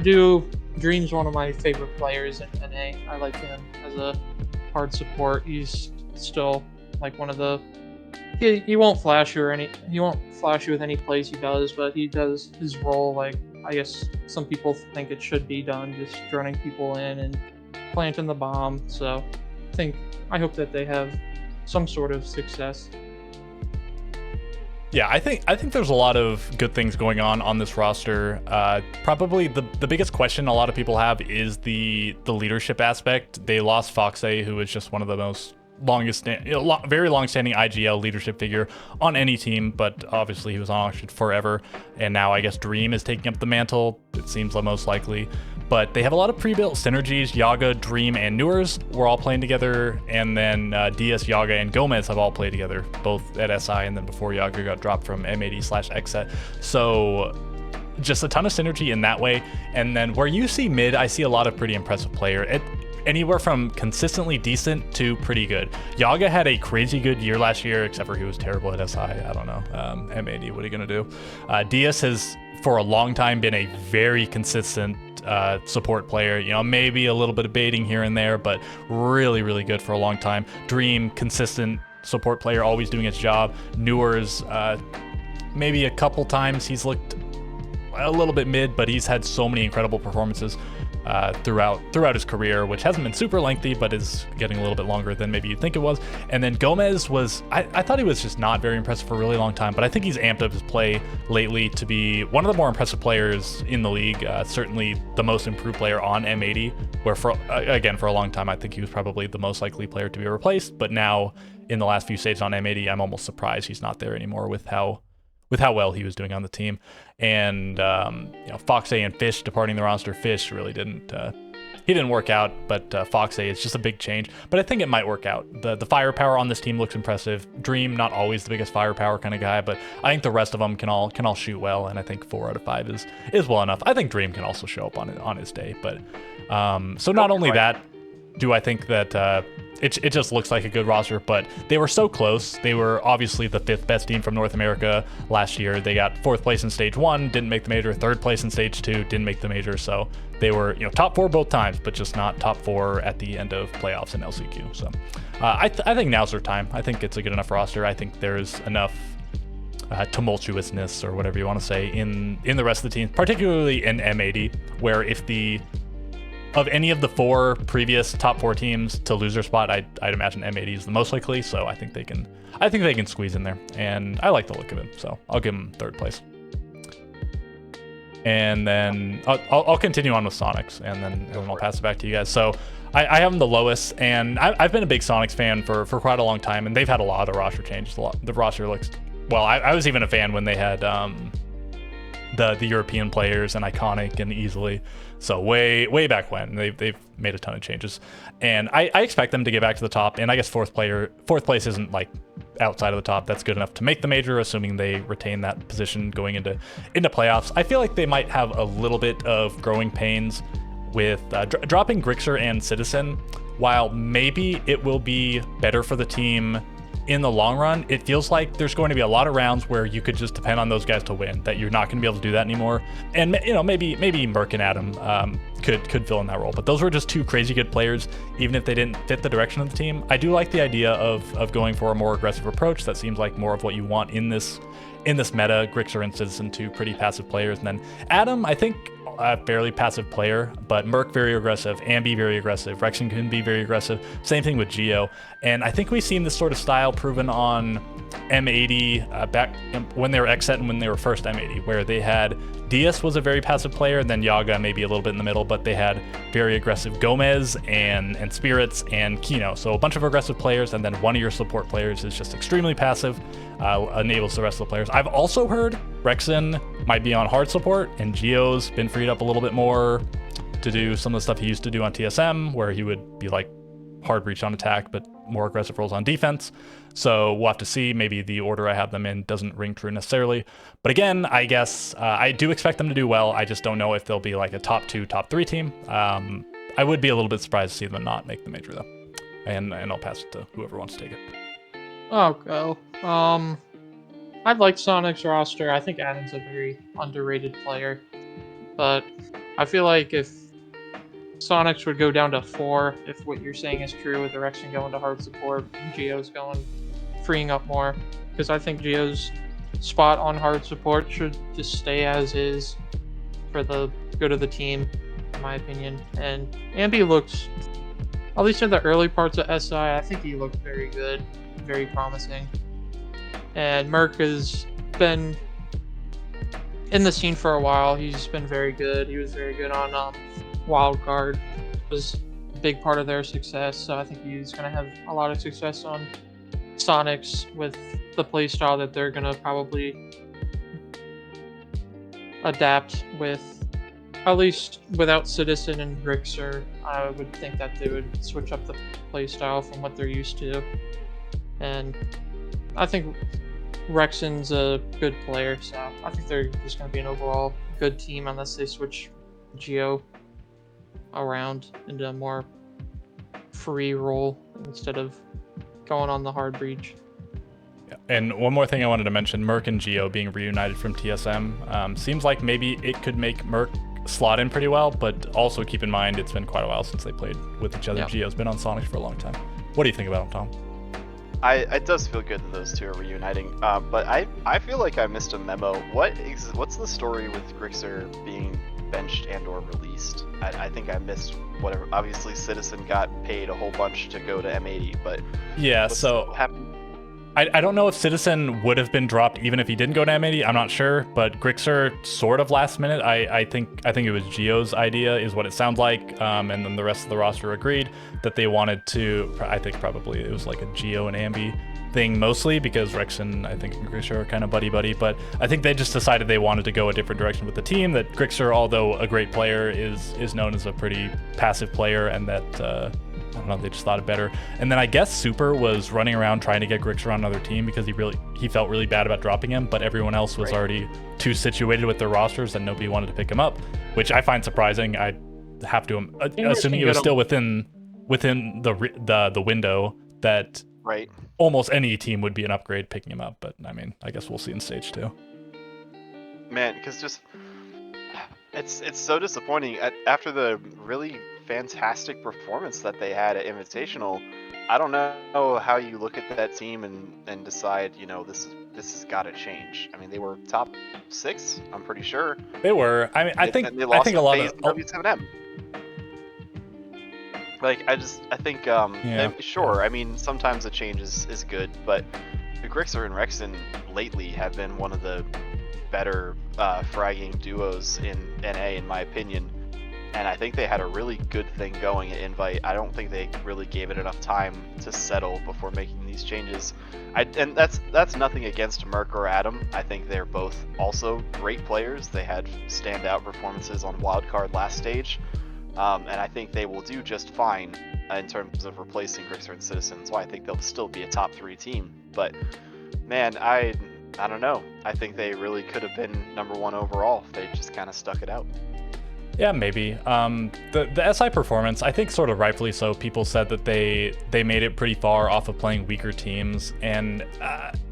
Dream's one of my favorite players in NA. I like him as a hard support. He's still like one of the he won't flash you with any plays he does, but he does his role like I guess some people think it should be done, just running people in and planting the bomb. So I hope that they have some sort of success. Yeah, I think there's a lot of good things going on this roster. Probably the biggest question a lot of people have is the leadership aspect. They lost Foxay, who is just one of the most very long-standing IGL leadership figure on any team, but obviously he was on auction forever, and now I guess Dream is taking up the mantle. It seems the most likely. But they have a lot of pre-built synergies. Yaga, Dream, and Newers were all playing together, and then DS, Yaga, and Gomez have all played together, both at SI and then before Yaga got dropped from M80/XSET. So just a ton of synergy in that way. And then where you see mid, I see a lot of pretty impressive player. Anywhere from consistently decent to pretty good. Yaga had a crazy good year last year, except for he was terrible at SI. I don't know. M80, what are you going to do? DS has, for a long time, been a very consistent support player. You know, maybe a little bit of baiting here and there, but really, really good for a long time. Dream, consistent support player, always doing his job. Newers, maybe a couple times he's looked a little bit mid, but he's had so many incredible performances throughout his career, which hasn't been super lengthy, but is getting a little bit longer than maybe you'd think it was. And then Gomez was, I thought he was just not very impressive for a really long time, but I think he's amped up his play lately to be one of the more impressive players in the league, certainly the most improved player on M80, where for a long time I think he was probably the most likely player to be replaced, but now in the last few stages on M80, I'm almost surprised he's not there anymore with how well he was doing on the team. And Foxay and Fish departing the roster. Fish really didn't work out, but Foxay is just a big change. But I think it might work out. The firepower on this team looks impressive. Dream, not always the biggest firepower kind of guy, but I think the rest of them can all shoot well, and I think 4 out of 5 is well enough. I think Dream can also show up on his day, but so not only that, do I think that it just looks like a good roster, but they were so close. They were obviously the 5th best team from North America last year. They got 4th place in stage 1, didn't make the major, 3rd place in stage 2, didn't make the major. So they were top 4 both times, but just not top 4 at the end of playoffs in LCQ. So I think now's their time. I think it's a good enough roster. I think there's enough tumultuousness, or whatever you want to say, in the rest of the team, particularly in M80, where if of any of the 4 previous top 4 teams to lose their spot, I'd imagine M80 is the most likely. So I think they can squeeze in there, and I like the look of it. So I'll give them 3rd place. And then I'll continue on with Sonics, and then I'll pass it back to you guys. So I have them the lowest, and I've been a big Sonics fan for quite a long time, and they've had a lot of the roster changes. The roster looks well. I was even a fan when they had the European players and Iconic and Easily. So way back when they've made a ton of changes, and I expect them to get back to the top. And I guess 4th place isn't like outside of the top. That's good enough to make the major, assuming they retain that position going into playoffs. I feel like they might have a little bit of growing pains with dropping Grixer and Citizen. While maybe it will be better for the team in the long run, it feels like there's going to be a lot of rounds where you could just depend on those guys to win, that you're not going to be able to do that anymore. And maybe Merc and Adam could fill in that role, but those were just 2 crazy good players, even if they didn't fit the direction of the team. I do like the idea of going for a more aggressive approach. That seems like more of what you want in this meta. Grixer and Citizen, 2 pretty passive players, and then Adam, I think, a fairly passive player, but Merc very aggressive, Ambi very aggressive, Rexen can be very aggressive. Same thing with Geo, and I think we've seen this sort of style proven on M80 back when they were XSET and when they were first M80, where they had Diaz was a very passive player, and then Yaga maybe a little bit in the middle, but they had very aggressive Gomez and Spirits and Kino. So a bunch of aggressive players, and then one of your support players is just extremely passive, enables the rest of the players. I've also heard Rexen might be on hard support, and Geo's been freed up a little bit more to do some of the stuff he used to do on TSM, where he would be like hard breach on attack, but more aggressive roles on defense. So we'll have to see. Maybe the order I have them in doesn't ring true necessarily. But again, I guess I do expect them to do well. I just don't know if they'll be like a top 2, top 3 team. I would be a little bit surprised to see them not make the major, though. And I'll pass it to whoever wants to take it. I'll go. I like Sonic's roster. I think Adam's a very underrated player. But I feel like if Sonics would go down to 4, if what you're saying is true, with Direction going to hard support, Geo's freeing up more, because I think Geo's spot on hard support should just stay as is for the good of the team, in my opinion. And Ambi looks at least in the early parts of SI, I think he looked very good, very promising. And Merc has been in the scene for a while. He's been very good. He was very good on Wildcard. Was a big part of their success. So I think he's going to have a lot of success on Sonics with the playstyle that they're going to probably adapt with. At least without Citizen and Grixer, I would think that they would switch up the playstyle from what they're used to. And I think Rexon's a good player, so I think they're just going to be an overall good team unless they switch Geo around into a more free role instead of going on the hard breach. Yeah. And one more thing I wanted to mention, Merc and Geo being reunited from TSM. Seems like maybe it could make Merc slot in pretty well, but also keep in mind it's been quite a while since they played with each other. Yeah. Geo's been on Sonics for a long time. What do you think about him, Tom? It does feel good that those two are reuniting, but I feel like I missed a memo. What's the story with Grixer being benched and or released? I think I missed whatever. Obviously, Citizen got paid a whole bunch to go to M80, but Yeah, what's so happened? I don't know if Citizen would have been dropped even if he didn't go to M80. I'm not sure, but Grixer sort of last minute. I think it was Geo's idea, is what it sounds like, and then the rest of the roster agreed that they wanted to. I think probably it was like a Geo and Ambi thing mostly because Rexon, I think, and Grixer are kind of buddy, but I think they just decided they wanted to go a different direction with the team. That Grixer, although a great player, is known as a pretty passive player, and that. I don't know, they just thought it better. And then I guess Super was running around trying to get Grixer on another team because he felt really bad about dropping him, but everyone else was already too situated with their rosters and nobody wanted to pick him up, which I find surprising. I have to, assuming it was still within the window that almost any team would be an upgrade picking him up. But I mean, I guess we'll see in stage 2. Man, because just it's so disappointing after the really fantastic performance that they had at Invitational. I don't know how you look at that team and decide, this has got to change. I mean, they were top 6, I'm pretty sure. They were. I mean, I think a lot of W7M. Like, I think sure. I mean, sometimes a change is good, but the Grixer and Rexon lately have been one of the better fragging duos in NA, in my opinion. And I think they had a really good thing going at Invite. I don't think they really gave it enough time to settle before making these changes. And that's nothing against Merc or Adam. I think they're both also great players. They had standout performances on Wildcard last stage. And I think they will do just fine in terms of replacing Grixer and Citizen. So I think they'll still be a top 3 team. But man, I don't know. I think they really could have been #1 overall if they just kind of stuck it out. Yeah, maybe. The SI performance, I think sort of rightfully so, people said that they made it pretty far off of playing weaker teams, and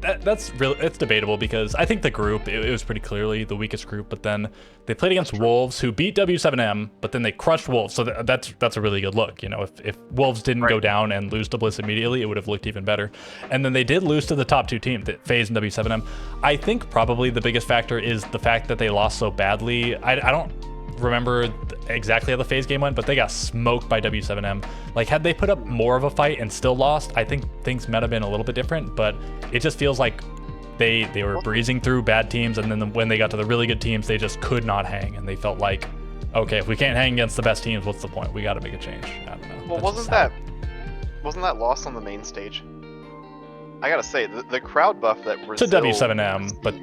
it's debatable because I think the group, it was pretty clearly the weakest group, but then they played against Wolves, who beat W7M, but then they crushed Wolves, so that's a really good look. If Wolves didn't go down and lose to Bliss immediately, it would have looked even better. And then they did lose to the top 2 teams, FaZe and W7M. I think probably the biggest factor is the fact that they lost so badly. I don't remember exactly how the FaZe game went, but they got smoked by W7M. Like, had they put up more of a fight and still lost, I think things might have been a little bit different, but it just feels like they were breezing through bad teams, and then when they got to the really good teams, they just could not hang, and they felt like, okay, if we can't hang against the best teams, what's the point? We got to make a change. I don't know. Well, wasn't that lost on the main stage? I gotta say, the crowd buff that Brazil to W7M, but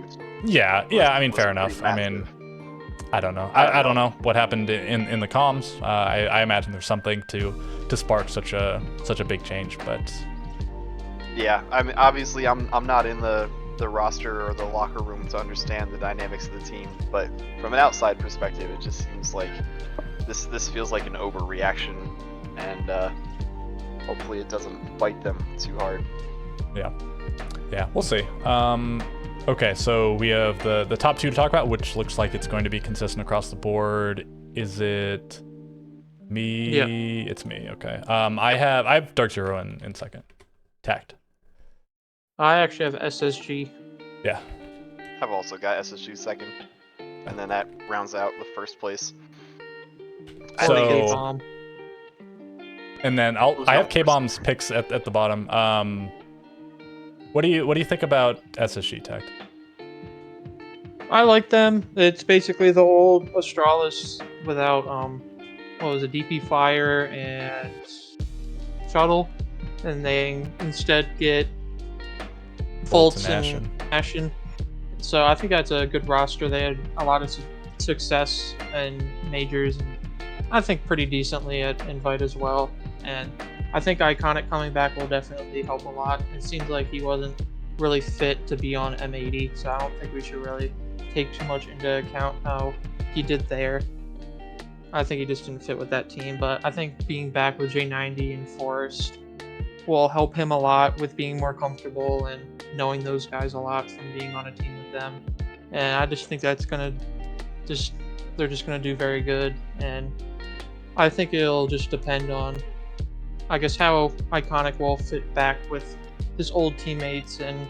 yeah, I mean, fair enough. I mean, I don't know. I don't know what happened in the comms. I imagine there's something to spark such a big change, but yeah, I mean, obviously I'm not in the roster or the locker room to understand the dynamics of the team, but from an outside perspective, it just seems like this feels like an overreaction, and hopefully it doesn't bite them too hard. Yeah, we'll see. Okay, so we have the top 2 to talk about, which looks like it's going to be consistent across the board. Is it me? Yeah. It's me. Okay. I have Dark Zero in second. Tact. I actually have SSG. Yeah. I've also got SSG second, and then that rounds out the first place. So And then I have K-Bomb's picks at the bottom. What do you think about SSG Tech? I like them. It's basically the old Astralis without what was it, DP Fire and Shuttle, and they instead get Fultz and Ashen. So I think that's a good roster. They had a lot of success in majors, and I think pretty decently at Invite as well. And I think Iconic coming back will definitely help a lot. It seems like he wasn't really fit to be on M80, so I don't think we should really take too much into account how he did there. I think he just didn't fit with that team, but I think being back with J90 and Forrest will help him a lot with being more comfortable and knowing those guys a lot from being on a team with them. And I just think that's they're just gonna do very good. And I think it'll just depend on, I guess, how Iconic will fit back with his old teammates. And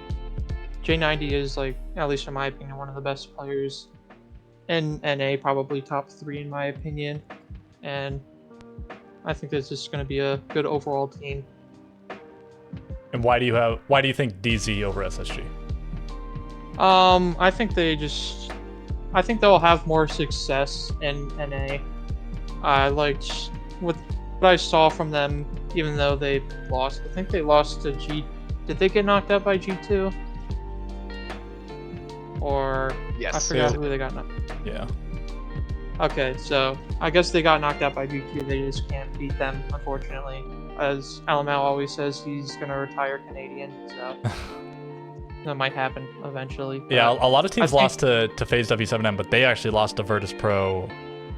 J90 is, like, at least in my opinion, one of the best players in NA, probably top 3 in my opinion. And I think this is going to be a good overall team. And why do you think DZ over SSG? I think they'll have more success in NA. I liked what I saw from them, even though they lost. I think they lost to G. Did they get knocked out by G2? Or yes, I forgot who they got knocked. Yeah. Okay, so I guess they got knocked out by G2. They just can't beat them, unfortunately. As LML always says, he's gonna retire Canadian, so that might happen eventually. Yeah, a lot of teams lost to FaZe W7M, but they actually lost to Virtus Pro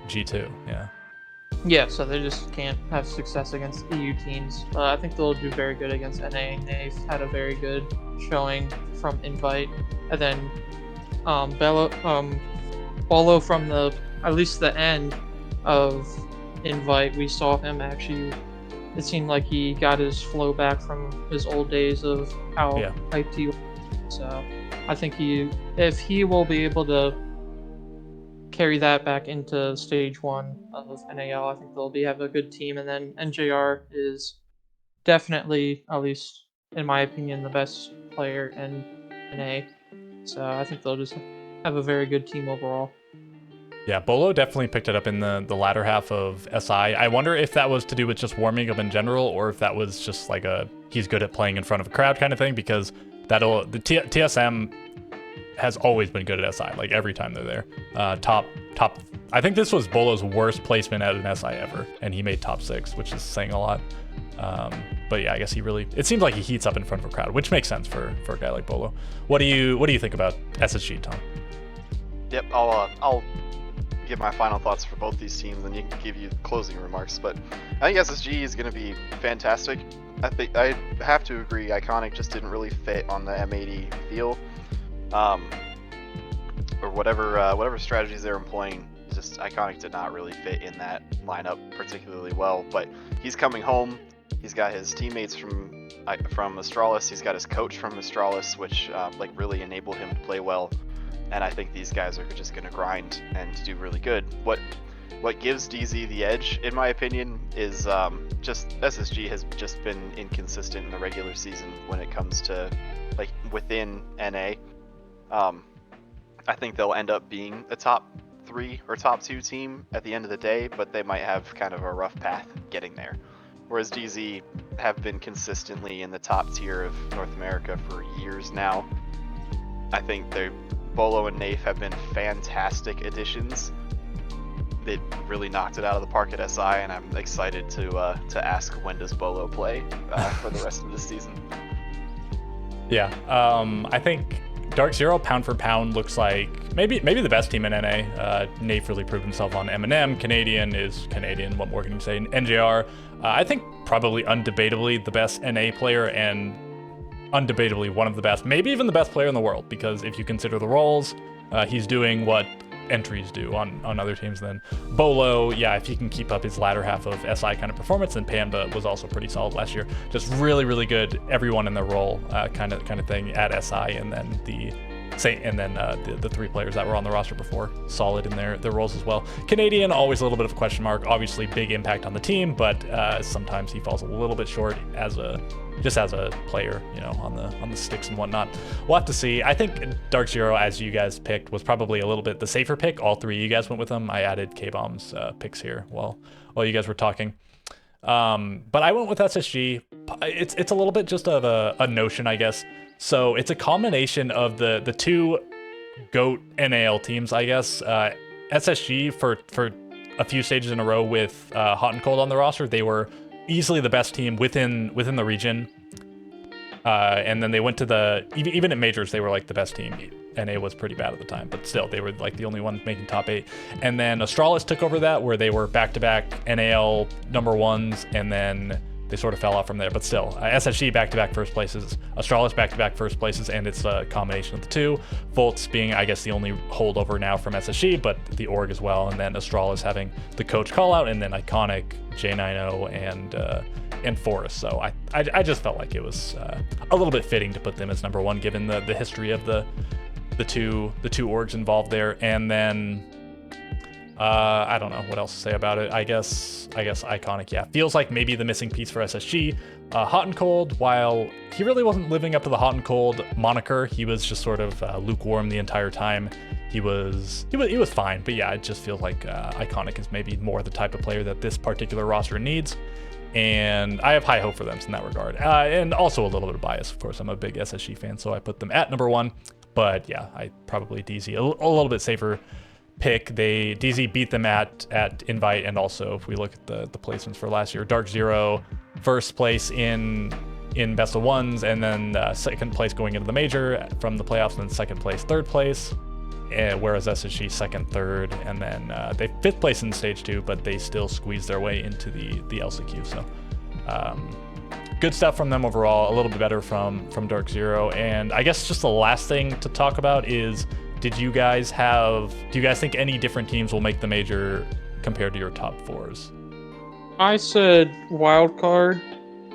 G2. Yeah. Yeah, so they just can't have success against EU teams. I think they'll do very good against NA. They've had a very good showing from Invite, and then Bolo from at least the end of Invite, we saw him actually. It seemed like he got his flow back from his old days of how hyped he was. So I think if he will be able to carry that back into stage 1 of NAL, I think they'll have a good team. And then NJR is definitely, at least in my opinion, the best player in NA. So I think they'll just have a very good team overall. Yeah, Bolo definitely picked it up in the latter half of SI. I wonder if that was to do with just warming up in general, or if that was just like he's good at playing in front of a crowd kind of thing, because TSM has always been good at SI, like every time they're there. Top. I think this was Bolo's worst placement at an SI ever, and he made top 6, which is saying a lot. But yeah, I guess it seems like he heats up in front of a crowd, which makes sense for a guy like Bolo. What do you think about SSG, Tom? Yep, I'll give my final thoughts for both these teams, and you can give you closing remarks. But I think SSG is going to be fantastic. I think I have to agree, Iconic just didn't really fit on the M80 feel, or whatever strategies they're employing. Just Iconic did not really fit in that lineup particularly well. But he's coming home. He's got his teammates from Astralis. He's got his coach from Astralis, which really enabled him to play well. And I think these guys are just going to grind and do really good. What gives DZ the edge, in my opinion, is just SSG has just been inconsistent in the regular season when it comes to within NA. I think they'll end up being a top 3 or top 2 team at the end of the day, but they might have kind of a rough path getting there. Whereas DZ have been consistently in the top tier of North America for years now. I think Bolo and Nafe have been fantastic additions. They really knocked it out of the park at SI, and I'm excited to ask when does Bolo play for the rest of the season. Yeah, I think Dark Zero pound for pound looks like maybe the best team in NA. Nafe really proved himself on M&M. Canadian is Canadian. What more can you say? NJR, I think probably undebatably the best NA player, and undebatably one of the best, maybe even the best player in the world, because if you consider the roles, he's doing what entries do on other teams. Then Bolo, yeah, if he can keep up his latter half of SI kind of performance, then Panda was also pretty solid last year. Just really good, everyone in their role kind of thing at SI, and then And then the 3 players that were on the roster before, solid in their roles as well. Canadian, always a little bit of a question mark. Obviously, big impact on the team, but sometimes he falls a little bit short as a player, on the sticks and whatnot. We'll have to see. I think Dark Zero, as you guys picked, was probably a little bit the safer pick. All 3 of you guys went with him. I added K-Bomb's picks here while you guys were talking. But I went with SSG. It's a little bit just of a notion, I guess. So it's a combination of the 2 GOAT NAL teams, I guess. SSG for a few stages in a row with Hot and Cold on the roster, they were easily the best team within the region. And then they went to even at majors, they were like the best team. NA was pretty bad at the time, but still they were like the only one making top 8. And then Astralis took over that, where they were back-to-back NAL #1s, and then they sort of fell off from there. But still, SSG back-to-back first places, Astralis back-to-back first places, and it's a combination of the 2. Volts being, I guess, the only holdover now from SSG, but the org as well, and then Astralis having the coach call out, and then Iconic, J90 and Forest. So I just felt like it was a little bit fitting to put them as #1, given the history of the two orgs involved there. And then I don't know what else to say about it. I guess Iconic, yeah, feels like maybe the missing piece for SSG. Hot and Cold, while he really wasn't living up to the Hot and Cold moniker, he was just sort of lukewarm the entire time. He was fine, but yeah, it just feels like Iconic is maybe more the type of player that this particular roster needs. And I have high hope for them in that regard. And also a little bit of bias, of course. I'm a big SSG fan, so I put them at #1. But yeah, I probably DZ a little bit safer pick. DZ beat them at Invite, and also if we look at the placements for last year, Dark Zero first place in best of ones, and then second place going into the major from the playoffs, and then second place, third place. Whereas SSG second, third, and then they 5th place in stage 2, but they still squeezed their way into the LCQ. So good stuff from them overall. A little bit better from Dark Zero. And I guess just the last thing to talk about is, do you guys think any different teams will make the major compared to your top 4s? I said wild card.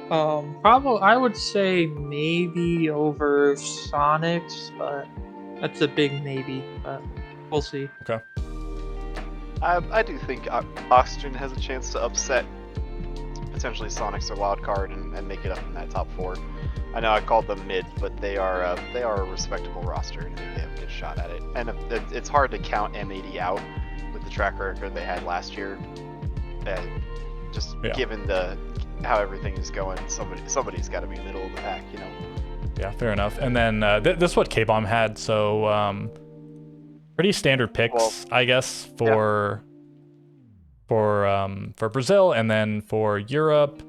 Probably I would say maybe over Sonics, but that's a big maybe, but we'll see. Okay. I do think Oxygen has a chance to upset potentially Sonics or Wildcard and make it up in that top 4. I know I called them mid, but they are a respectable roster, and I think they have a good shot at it. And it's hard to count M80 out with the track record they had last year. Given how everything is going, somebody's got to be middle of the pack, Yeah, fair enough. And then this is what K-Bomb had, so pretty standard picks, I guess, for Brazil, and then for Europe,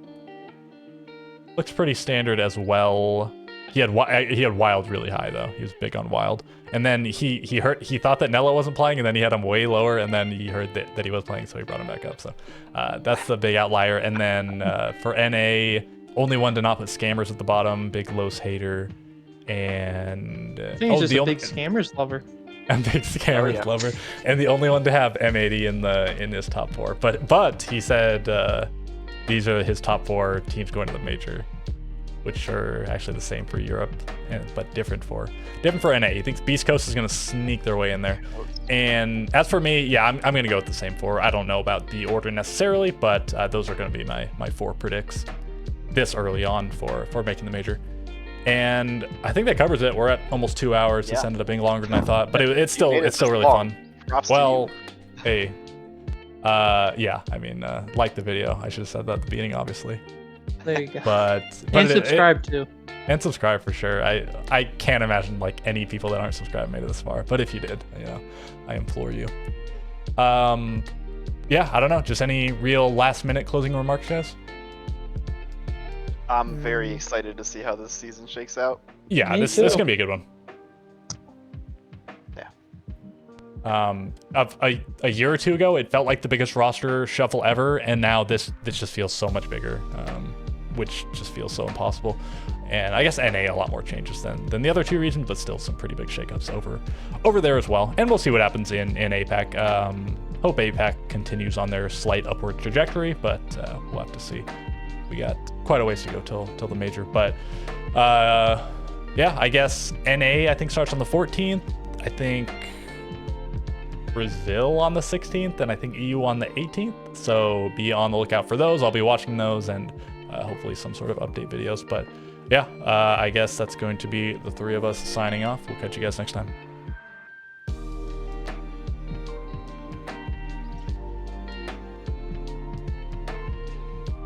looks pretty standard as well. He had Wild really high though. He was big on Wild, and then he thought that Nello wasn't playing, and then he had him way lower, and then he heard that he was playing, so he brought him back up. So that's the big outlier. And then for NA, only one to not put Scammers at the bottom, big Los hater, and I think he's just a big Scammers lover. And big Scammers lover, and the only one to have M80 in his top 4. But he said these are his top 4 teams going to the major, which are actually the same for Europe, but different for NA. He thinks Beast Coast is going to sneak their way in there. And as for me, yeah, I'm going to go with the same 4. I don't know about the order necessarily, but those are going to be my 4 predicts this early on for making the major. And I think that covers it. We're at almost 2 hours. Yeah. This ended up being longer than I thought, but it's still really fun. Well, hey, yeah, I mean, like the video. I should have said that at the beginning, obviously. There you go. But and subscribe too. And subscribe for sure. I can't imagine like any people that aren't subscribed made it this far. But if you did, I implore you. Yeah, I don't know. Just any real last minute closing remarks, guys? I'm very excited to see how this season shakes out. Yeah, this is gonna be a good one. Yeah. A year or two ago, it felt like the biggest roster shuffle ever, and now this just feels so much bigger, which just feels so impossible. And I guess NA a lot more changes than the other 2 regions, but still some pretty big shakeups over there as well. And we'll see what happens in APAC. Hope APAC continues on their slight upward trajectory, but we'll have to see. We got quite a ways to go till the major, but yeah, I guess NA I think starts on the 14th. I think Brazil on the 16th, and I think EU on the 18th. So be on the lookout for those. I'll be watching those and hopefully some sort of update videos. But yeah, I guess that's going to be the three of us signing off. We'll catch you guys next time.